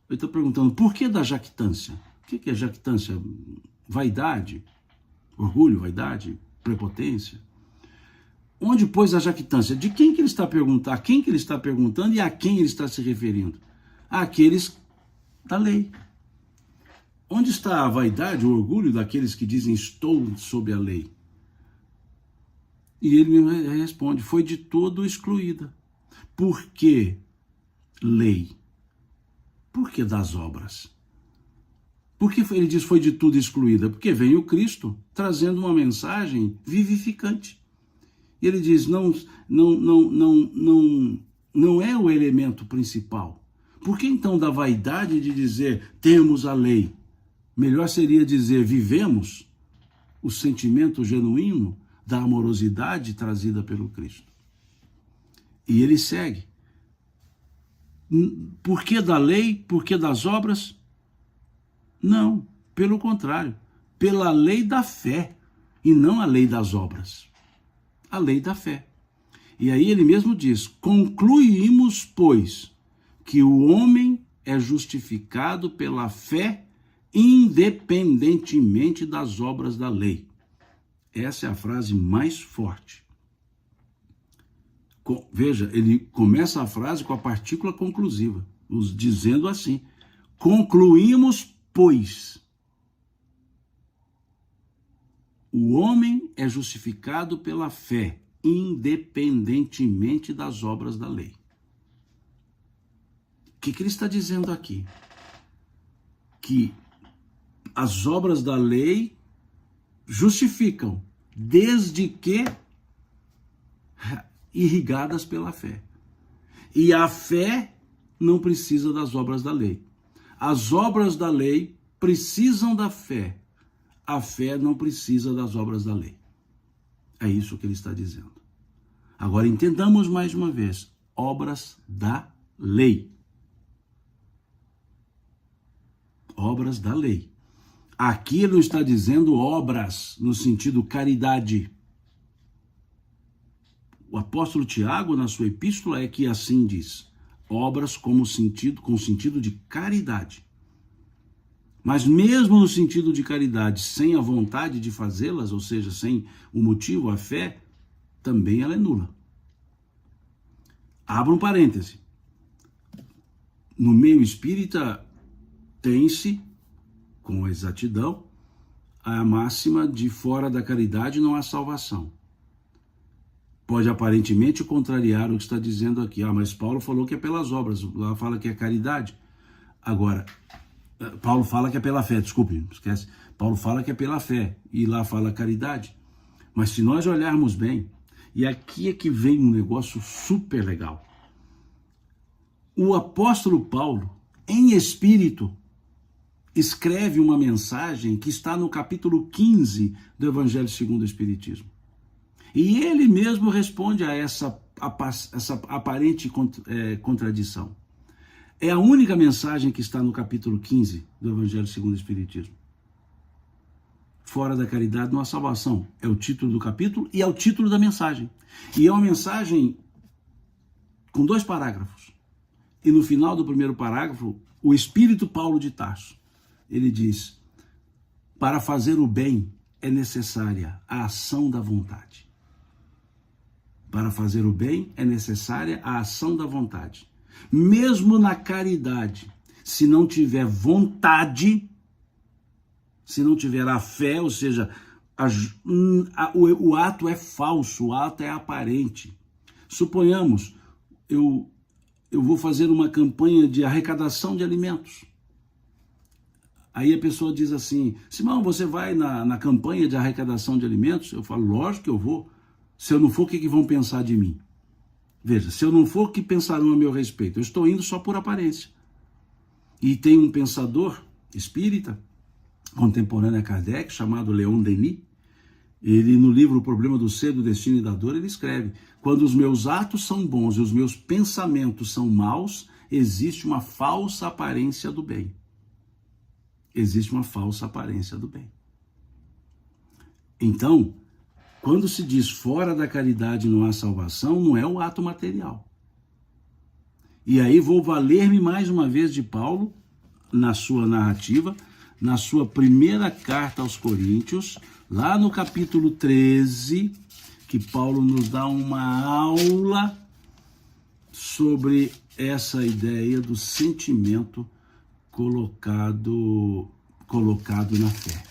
Ele está perguntando, por que da jactância? O que é jactância? Vaidade? Orgulho, vaidade? Prepotência? Onde, pois, a jactância? De quem que ele está perguntando? A quem que ele está perguntando e a quem ele está se referindo? Àqueles da lei. Onde está a vaidade, o orgulho daqueles que dizem estou sob a lei? E ele mesmo responde, foi de todo excluída. Por que lei? Por que das obras? Por que ele diz foi de tudo excluída? Porque vem o Cristo trazendo uma mensagem vivificante. E ele diz, não é o elemento principal. Por que então da vaidade de dizer temos a lei? Melhor seria dizer vivemos o sentimento genuíno da amorosidade trazida pelo Cristo. E ele segue. Por que da lei? Por que das obras? Não, pelo contrário, pela lei da fé e não a lei das obras. A lei da fé. E aí ele mesmo diz, concluímos, pois, que o homem é justificado pela fé independentemente das obras da lei. Essa é a frase mais forte. Veja, ele começa a frase com a partícula conclusiva, nos dizendo assim, concluímos, pois, o homem é justificado pela fé, independentemente das obras da lei. O que ele está dizendo aqui? Que as obras da lei justificam, desde que irrigadas pela fé. E a fé não precisa das obras da lei. As obras da lei precisam da fé. A fé não precisa das obras da lei. É isso que ele está dizendo. Agora entendamos mais uma vez. Obras da lei. Obras da lei. Aqui ele não está dizendo obras no sentido caridade. O apóstolo Tiago, na sua epístola, é que assim diz. Obras com sentido de caridade. Mas mesmo no sentido de caridade, sem a vontade de fazê-las, ou seja, sem o motivo, a fé, também ela é nula. Abra um parêntese. No meio espírita, tem-se, com exatidão, a máxima de fora da caridade não há salvação. Pode aparentemente contrariar o que está dizendo aqui. Mas Paulo falou que é pelas obras, lá fala que é caridade. Agora, Paulo fala que é pela fé, desculpe, esquece. Paulo fala que é pela fé e lá fala caridade. Mas se nós olharmos bem, e aqui é que vem um negócio super legal. O apóstolo Paulo, em espírito, escreve uma mensagem que está no capítulo 15 do Evangelho segundo o Espiritismo. E ele mesmo responde a essa aparente contradição. É a única mensagem que está no capítulo 15 do Evangelho segundo o Espiritismo. Fora da caridade não há salvação. É o título do capítulo e é o título da mensagem. E é uma mensagem com 2 parágrafos. E no final do primeiro parágrafo, o Espírito Paulo de Tarso, ele diz: para fazer o bem é necessária a ação da vontade. Para fazer o bem é necessária a ação da vontade. Mesmo na caridade, se não tiver vontade, se não tiver a fé, ou seja, o ato é falso, o ato é aparente. Suponhamos, eu vou fazer uma campanha de arrecadação de alimentos. Aí a pessoa diz assim: Simão, você vai na campanha de arrecadação de alimentos? Eu falo: lógico que eu vou. Se eu não for, o que vão pensar de mim? Veja, se eu não for, o que pensarão a meu respeito? Eu estou indo só por aparência. E tem um pensador espírita, contemporâneo a Kardec, chamado Leon Denis. Ele, no livro O Problema do Ser, do Destino e da Dor, ele escreve: quando os meus atos são bons e os meus pensamentos são maus, existe uma falsa aparência do bem. Existe uma falsa aparência do bem. Então, quando se diz fora da caridade não há salvação, não é o ato material. E aí vou valer-me mais uma vez de Paulo, na sua narrativa, na sua primeira carta aos Coríntios, lá no capítulo 13, que Paulo nos dá uma aula sobre essa ideia do sentimento colocado na fé.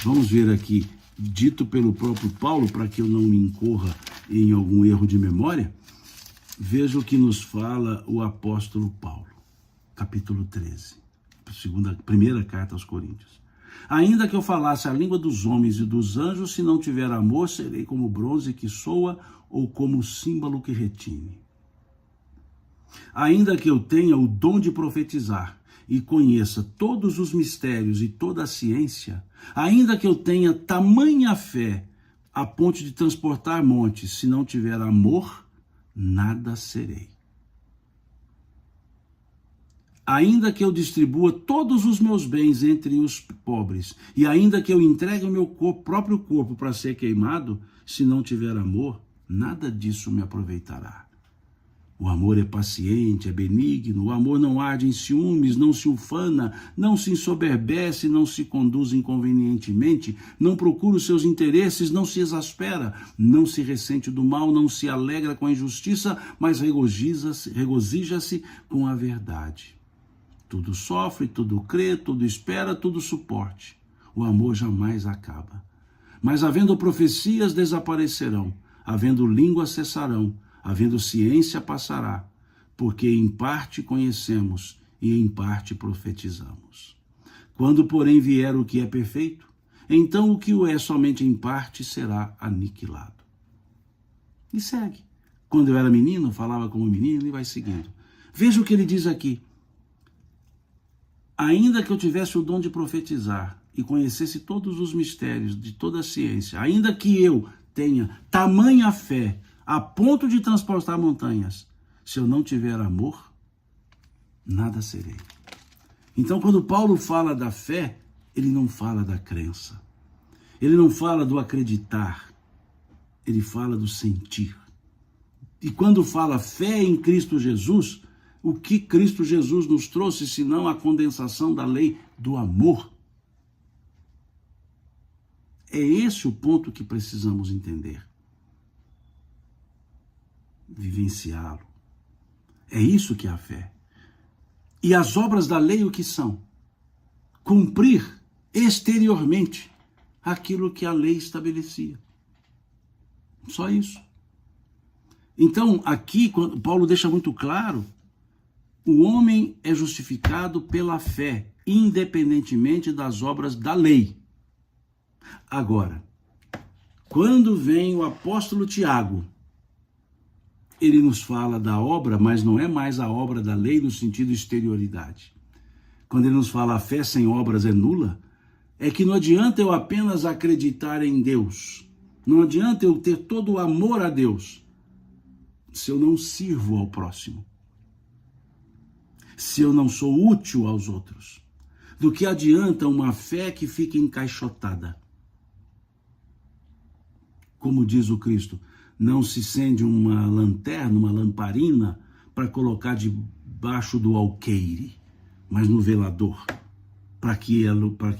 Vamos ver aqui, dito pelo próprio Paulo, para que eu não me incorra em algum erro de memória. Veja o que nos fala o apóstolo Paulo, capítulo 13, primeira carta aos Coríntios. Ainda que eu falasse a língua dos homens e dos anjos, se não tiver amor, serei como bronze que soa ou como símbolo que retine. Ainda que eu tenha o dom de profetizar e conheça todos os mistérios e toda a ciência, ainda que eu tenha tamanha fé a ponto de transportar montes, se não tiver amor, nada serei. Ainda que eu distribua todos os meus bens entre os pobres, e ainda que eu entregue o meu próprio corpo para ser queimado, se não tiver amor, nada disso me aproveitará. O amor é paciente, é benigno, o amor não arde em ciúmes, não se ufana, não se ensoberbece, não se conduz inconvenientemente, não procura os seus interesses, não se exaspera, não se ressente do mal, não se alegra com a injustiça, mas regozija-se com a verdade. Tudo sofre, tudo crê, tudo espera, tudo suporte. O amor jamais acaba. Mas havendo profecias, desaparecerão, havendo línguas, cessarão, havendo ciência, passará, porque em parte conhecemos e em parte profetizamos. Quando, porém, vier o que é perfeito, então o que o é somente em parte será aniquilado. E segue. Quando eu era menino, falava como menino e vai seguindo. Veja o que ele diz aqui. Ainda que eu tivesse o dom de profetizar e conhecesse todos os mistérios de toda a ciência, ainda que eu tenha tamanha fé a ponto de transportar montanhas, se eu não tiver amor, nada serei. Então, quando Paulo fala da fé, ele não fala da crença. Ele não fala do acreditar. Ele fala do sentir. E quando fala fé em Cristo Jesus, o que Cristo Jesus nos trouxe, senão a condensação da lei do amor? É esse o ponto que precisamos entender. Vivenciá-lo. É isso que é a fé. E as obras da lei o que são? Cumprir exteriormente aquilo que a lei estabelecia. Só isso. Então, aqui, Paulo deixa muito claro, o homem é justificado pela fé, independentemente das obras da lei. Agora, quando vem o apóstolo Tiago, ele nos fala da obra, mas não é mais a obra da lei no sentido exterioridade. Quando ele nos fala a fé sem obras é nula, é que não adianta eu apenas acreditar em Deus, não adianta eu ter todo o amor a Deus, se eu não sirvo ao próximo, se eu não sou útil aos outros. Do que adianta uma fé que fica encaixotada? Como diz o Cristo, não se acende uma lanterna, uma lamparina, para colocar debaixo do alqueire, mas no velador, para que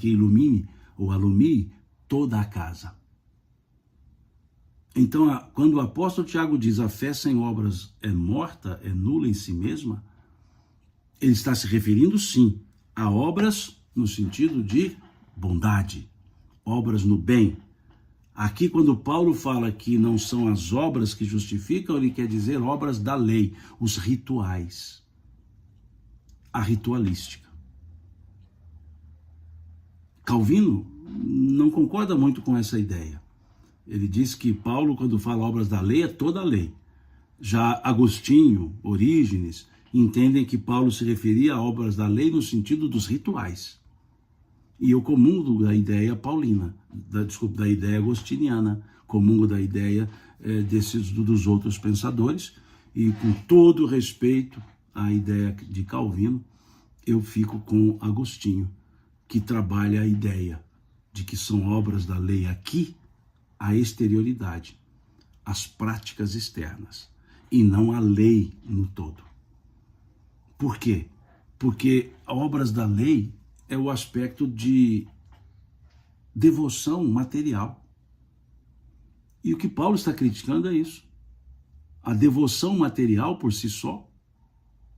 ilumine ou alumie toda a casa. Então, quando o apóstolo Tiago diz a fé sem obras é morta, é nula em si mesma, ele está se referindo, sim, a obras no sentido de bondade, obras no bem. Aqui, quando Paulo fala que não são as obras que justificam, ele quer dizer obras da lei, os rituais, a ritualística. Calvino não concorda muito com essa ideia. Ele diz que Paulo, quando fala obras da lei, é toda a lei. Já Agostinho, Orígenes, entendem que Paulo se referia a obras da lei no sentido dos rituais. E eu comungo da ideia paulina, da ideia agostiniana, comungo da ideia dos outros pensadores, e com todo respeito à ideia de Calvino, eu fico com Agostinho, que trabalha a ideia de que são obras da lei aqui, a exterioridade, as práticas externas, e não a lei no todo. Por quê? Porque obras da lei é o aspecto de devoção material. E o que Paulo está criticando é isso. A devoção material por si só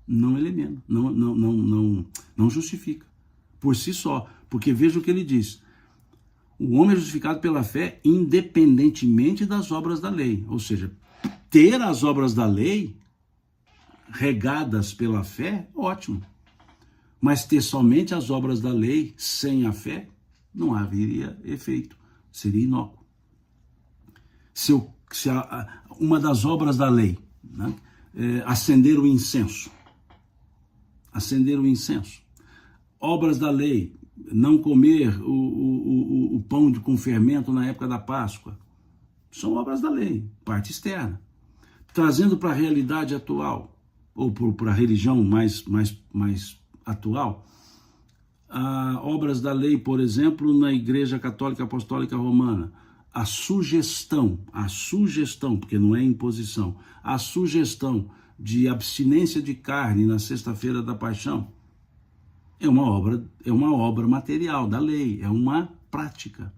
não elementa, não justifica. Por si só. Porque veja o que ele diz. O homem é justificado pela fé independentemente das obras da lei. Ou seja, ter as obras da lei regadas pela fé, ótimo. Mas ter somente as obras da lei sem a fé, não haveria efeito. Seria inócuo. Uma das obras da lei, né, acender o incenso. Acender o incenso. Obras da lei, não comer o pão com fermento na época da Páscoa. São obras da lei, parte externa. Trazendo para a realidade atual, ou para a religião mais atual, obras da lei, por exemplo, na Igreja Católica Apostólica Romana, a sugestão, porque não é imposição, a sugestão de abstinência de carne na sexta-feira da Paixão, é uma obra material da lei, é uma prática.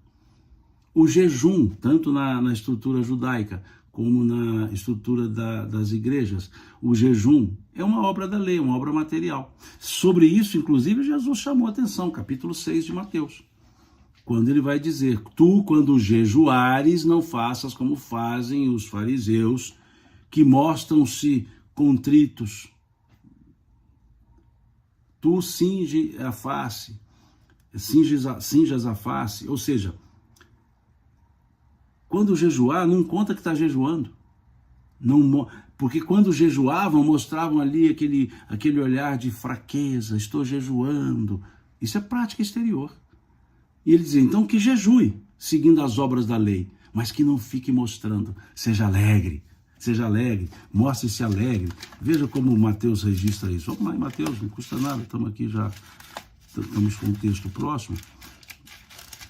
O jejum, tanto na estrutura judaica como na estrutura das igrejas, o jejum é uma obra da lei, uma obra material. Sobre isso, inclusive, Jesus chamou a atenção, capítulo 6 de Mateus, quando ele vai dizer, tu, quando jejuares, não faças como fazem os fariseus, que mostram-se contritos. Tu cinges a face, cinjas a face, ou seja, quando jejuar, não conta que está jejuando. Não, porque quando jejuavam, mostravam ali aquele olhar de fraqueza, estou jejuando. Isso é prática exterior. E ele dizia, então que jejue, seguindo as obras da lei, mas que não fique mostrando, seja alegre, mostre-se alegre. Veja como Mateus registra isso. Vamos lá em Mateus, não custa nada, estamos aqui já, estamos com o texto próximo.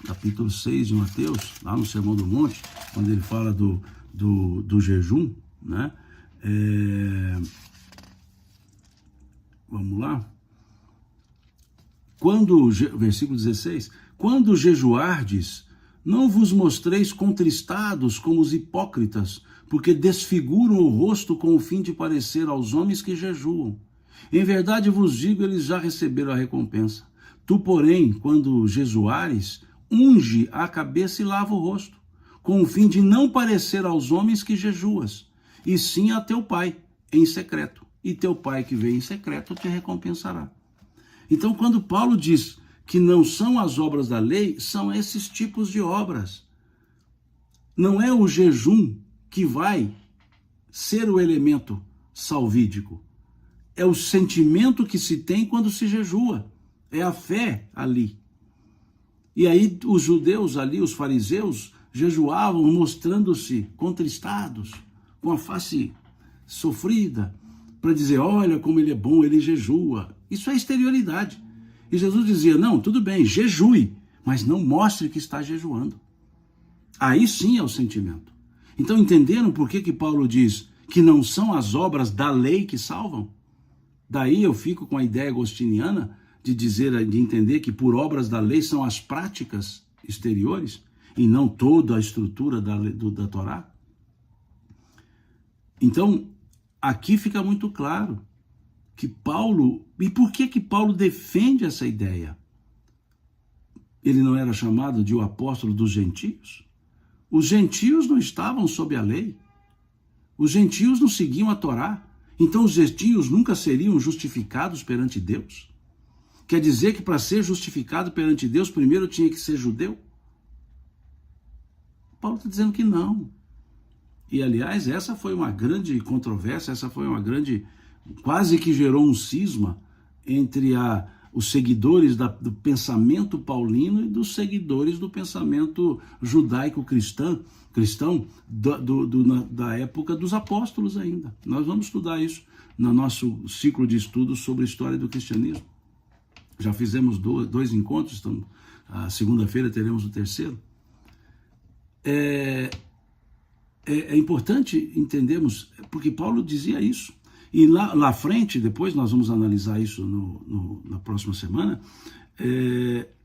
Capítulo 6 de Mateus, lá no Sermão do Monte, quando ele fala do jejum, né? Vamos lá. Versículo 16, quando jejuardes, não vos mostreis contristados como os hipócritas, porque desfiguram o rosto com o fim de parecer aos homens que jejuam. Em verdade vos digo, eles já receberam a recompensa. Tu, porém, quando jejuares, unge a cabeça e lava o rosto, com o fim de não parecer aos homens que jejuas, e sim a teu pai em secreto, e teu pai que vem em secreto te recompensará. Então, quando Paulo diz que não são as obras da lei, são esses tipos de obras. Não é o jejum que vai ser o elemento salvídico. É o sentimento que se tem quando se jejua. É a fé ali. E aí os judeus ali, os fariseus, jejuavam mostrando-se contristados, com a face sofrida, para dizer, olha como ele é bom, ele jejua. Isso é exterioridade. E Jesus dizia, não, tudo bem, jejue, mas não mostre que está jejuando. Aí sim é o sentimento. Então entenderam por que Paulo diz que não são as obras da lei que salvam? Daí eu fico com a ideia agostiniana de dizer, de entender que por obras da lei são as práticas exteriores e não toda a estrutura da Torá. Então, aqui fica muito claro que Paulo, e por que Paulo defende essa ideia? Ele não era chamado de o apóstolo dos gentios? Os gentios não estavam sob a lei. Os gentios não seguiam a Torá. Então os gentios nunca seriam justificados perante Deus? Quer dizer que para ser justificado perante Deus, primeiro tinha que ser judeu? Paulo está dizendo que não. E aliás, essa foi uma grande controvérsia, essa foi uma grande, quase que gerou um cisma entre os seguidores do pensamento paulino e dos seguidores do pensamento judaico-cristão da época dos apóstolos ainda. Nós vamos estudar isso no nosso ciclo de estudos sobre a história do cristianismo. Já fizemos dois encontros, a segunda-feira teremos o terceiro. É importante entendermos, porque Paulo dizia isso. E lá à frente, depois nós vamos analisar isso na próxima semana,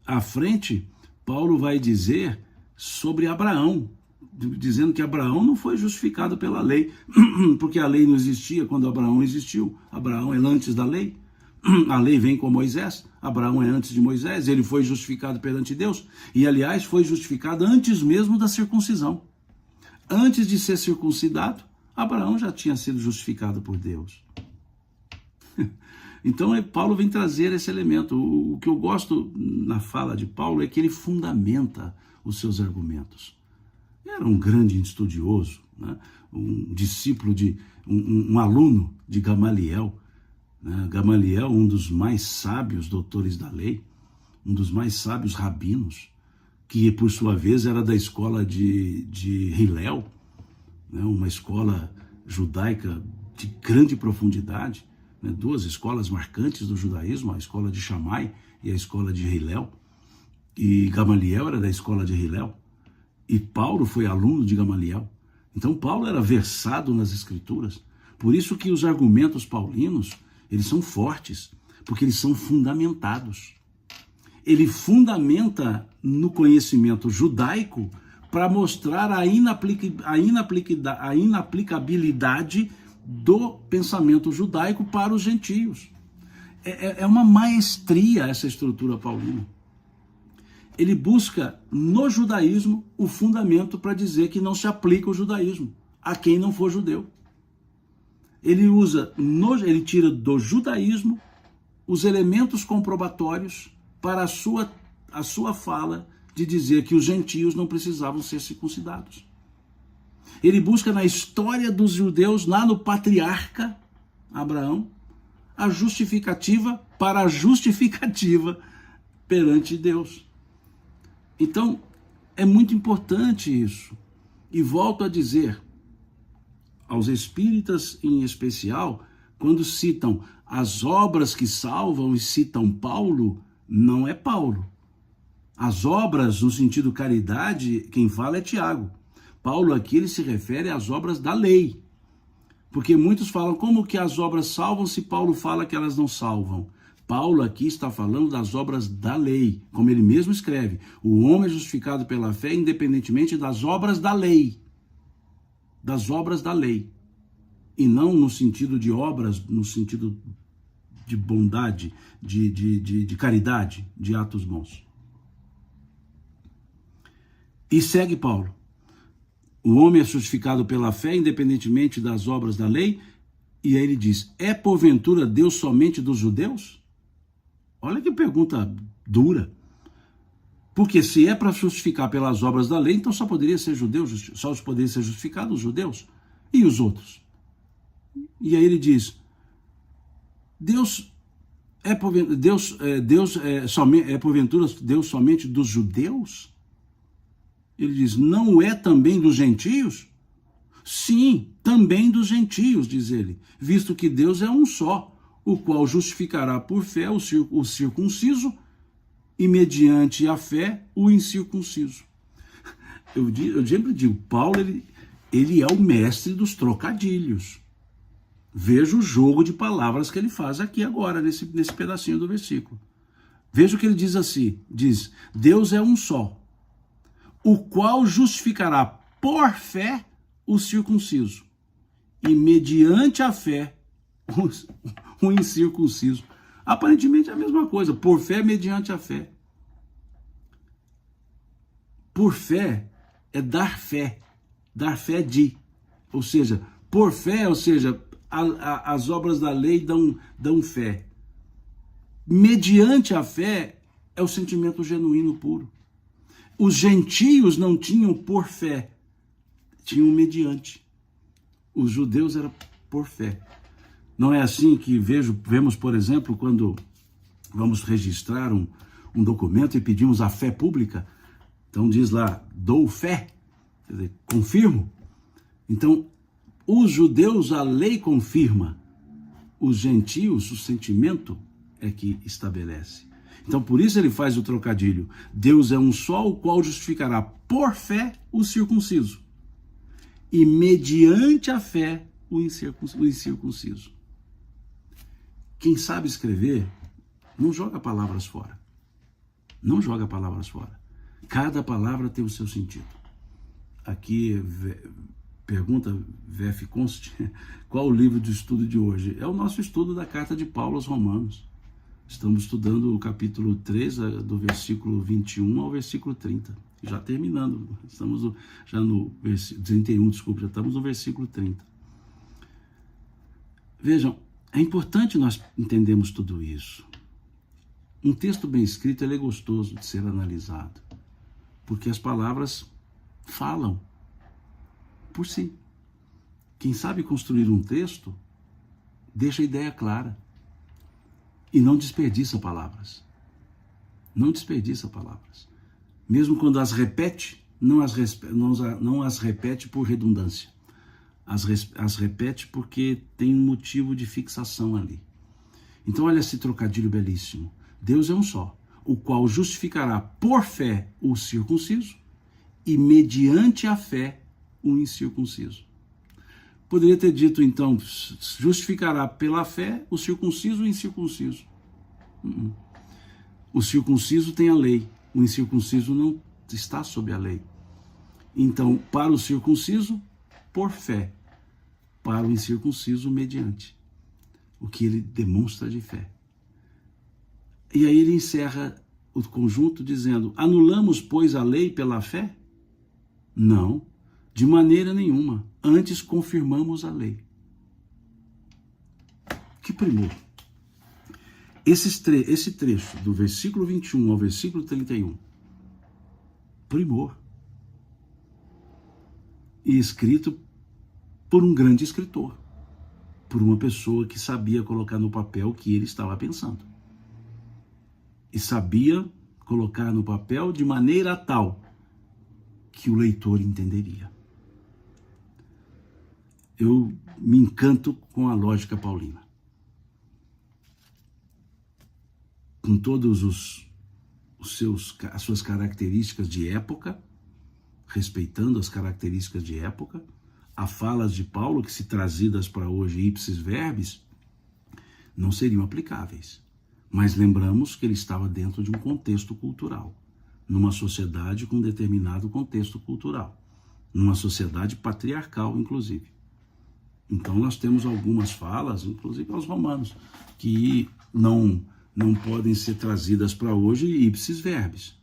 à frente, Paulo vai dizer sobre Abraão, dizendo que Abraão não foi justificado pela lei, porque a lei não existia quando Abraão existiu. Abraão é antes da lei. A lei vem com Moisés, Abraão é antes de Moisés, ele foi justificado perante Deus, e aliás foi justificado antes mesmo da circuncisão. Antes de ser circuncidado, Abraão já tinha sido justificado por Deus. Então Paulo vem trazer esse elemento. O que eu gosto na fala de Paulo é que ele fundamenta os seus argumentos. Era um grande estudioso, né? Um discípulo um aluno de Gamaliel. Gamaliel, um dos mais sábios doutores da lei, um dos mais sábios rabinos, que por sua vez era da escola de Hillel, né? Uma escola judaica de grande profundidade, né? Duas escolas marcantes do judaísmo, a escola de Shammai e a escola de Hillel. E Gamaliel era da escola de Hillel, e Paulo foi aluno de Gamaliel. Então Paulo era versado nas escrituras. Por isso que os argumentos paulinos, eles são fortes, porque eles são fundamentados. Ele fundamenta no conhecimento judaico para mostrar a inaplicabilidade do pensamento judaico para os gentios. É uma maestria essa estrutura paulina. Ele busca no judaísmo o fundamento para dizer que não se aplica o judaísmo a quem não for judeu. Ele tira do judaísmo os elementos comprobatórios para a sua fala de dizer que os gentios não precisavam ser circuncidados. Ele busca na história dos judeus, lá no patriarca Abraão, a justificativa para a justificativa perante Deus. Então, é muito importante isso. E volto a dizer, aos espíritas em especial, quando citam as obras que salvam e citam Paulo, não é Paulo. As obras, no sentido caridade, quem fala é Tiago. Paulo aqui ele se refere às obras da lei. Porque muitos falam, como que as obras salvam se Paulo fala que elas não salvam? Paulo aqui está falando das obras da lei, como ele mesmo escreve. O homem é justificado pela fé independentemente das obras da lei. Das obras da lei. E não no sentido de obras, no sentido de bondade, de caridade, de atos bons. E segue Paulo. O homem é justificado pela fé, independentemente das obras da lei. E aí ele diz, é porventura Deus somente dos judeus? Olha que pergunta dura. Porque se é para justificar pelas obras da lei, então só poderiam ser justificados os judeus. E os outros? E aí ele diz, porventura Deus somente dos judeus? Ele diz, não é também dos gentios? Sim, também dos gentios, diz ele, visto que Deus é um só, o qual justificará por fé o circunciso e mediante a fé o incircunciso. Eu sempre digo, Paulo, ele é o mestre dos trocadilhos. Veja o jogo de palavras que ele faz aqui agora, nesse pedacinho do versículo. Veja o que ele diz assim, diz, Deus é um só, o qual justificará por fé o circunciso e mediante a fé o incircunciso. Aparentemente é a mesma coisa, por fé mediante a fé. Por fé é dar fé de, ou seja, por fé, ou seja, as obras da lei dão fé. Mediante a fé é o sentimento genuíno puro. Os gentios não tinham por fé, tinham mediante. Os judeus era por fé. Não é assim que vemos, por exemplo, quando vamos registrar um documento e pedimos a fé pública. Então diz lá, dou fé, quer dizer, confirmo. Então, os judeus, a lei confirma. Os gentios, o sentimento é que estabelece. Então, por isso ele faz o trocadilho. Deus é um só, o qual justificará por fé o circunciso. E mediante a fé o incircunciso. Quem sabe escrever, não joga palavras fora. Não joga palavras fora. Cada palavra tem o seu sentido. Aqui, pergunta VF Const, qual o livro de estudo de hoje? É o nosso estudo da carta de Paulo aos Romanos. Estamos estudando o capítulo 3, do versículo 21 ao versículo 30. Já terminando, estamos já no versículo 31, desculpa, já estamos no versículo 30. Vejam, é importante nós entendermos tudo isso. Um texto bem escrito, ele é gostoso de ser analisado, porque as palavras falam por si. Quem sabe construir um texto, deixa a ideia clara. E não desperdiça palavras. Não desperdiça palavras. Mesmo quando as repete, não as repete por redundância. As repete porque tem um motivo de fixação ali. Então olha esse trocadilho belíssimo. Deus é um só, o qual justificará por fé o circunciso e mediante a fé o incircunciso. Poderia ter dito, então, justificará pela fé o circunciso e o incircunciso. O circunciso tem a lei, o incircunciso não está sob a lei. Então, para o circunciso, por fé. Para o incircunciso, mediante. O que ele demonstra de fé. E aí ele encerra o conjunto dizendo, anulamos, pois, a lei pela fé? Não, de maneira nenhuma. Antes confirmamos a lei. Que primor! Esse trecho, do versículo 21 ao versículo 31, primor. E escrito por um grande escritor, por uma pessoa que sabia colocar no papel o que ele estava pensando. E sabia colocar no papel de maneira tal que o leitor entenderia. Eu me encanto com a lógica paulina. Com todas as suas características de época, respeitando as características de época, há falas de Paulo que, se trazidas para hoje ipsis verbis, não seriam aplicáveis. Mas lembramos que ele estava dentro de um contexto cultural, numa sociedade com um determinado contexto cultural, numa sociedade patriarcal, inclusive. Então nós temos algumas falas, inclusive aos romanos, que não podem ser trazidas para hoje ipsis verbis,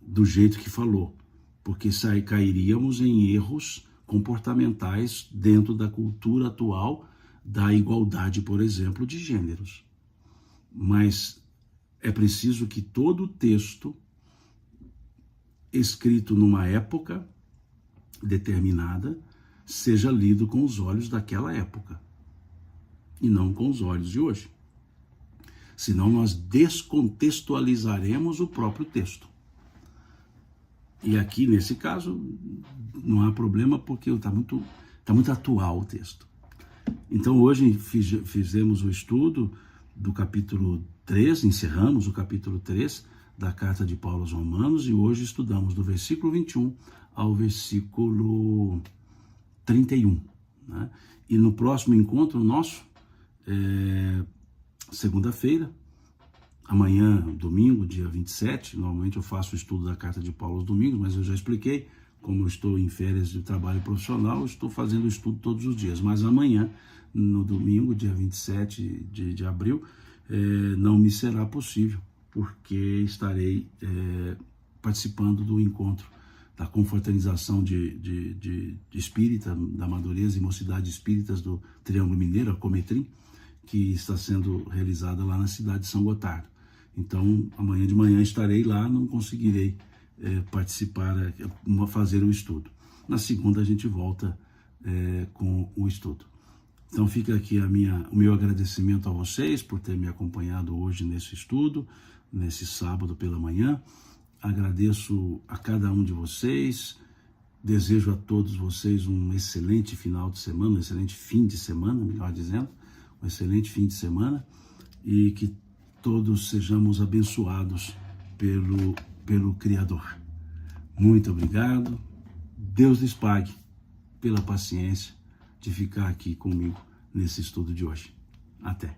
do jeito que falou. porque cairíamos em erros comportamentais dentro da cultura atual da igualdade, por exemplo, de gêneros. Mas é preciso que todo texto escrito numa época determinada seja lido com os olhos daquela época e não com os olhos de hoje. Senão nós descontextualizaremos o próprio texto. E aqui, nesse caso, não há problema porque está muito atual o texto. Então, hoje fizemos o estudo do capítulo 3, encerramos o capítulo 3 da carta de Paulo aos Romanos, e hoje estudamos do versículo 21 ao versículo 31. Né? E no próximo encontro nosso, segunda-feira, amanhã, domingo, dia 27, normalmente eu faço o estudo da carta de Paulo aos domingos, mas eu já expliquei, como eu estou em férias de trabalho profissional, eu estou fazendo o estudo todos os dias. Mas amanhã, no domingo, dia 27 de abril, não me será possível, porque estarei participando do encontro da confraternização de espírita, da madureza e mocidade espíritas do Triângulo Mineiro, a Cometrim, que está sendo realizada lá na cidade de São Gotardo. Então, amanhã de manhã estarei lá, não conseguirei participar, fazer o estudo. Na segunda a gente volta com o estudo. Então fica aqui o meu agradecimento a vocês por ter me acompanhado hoje nesse estudo, nesse sábado pela manhã. Agradeço a cada um de vocês, desejo a todos vocês um excelente final de semana, um excelente fim de semana, melhor dizendo, um excelente fim de semana, e que todos sejamos abençoados pelo Criador. Muito obrigado. Deus lhes pague pela paciência de ficar aqui comigo nesse estudo de hoje. Até.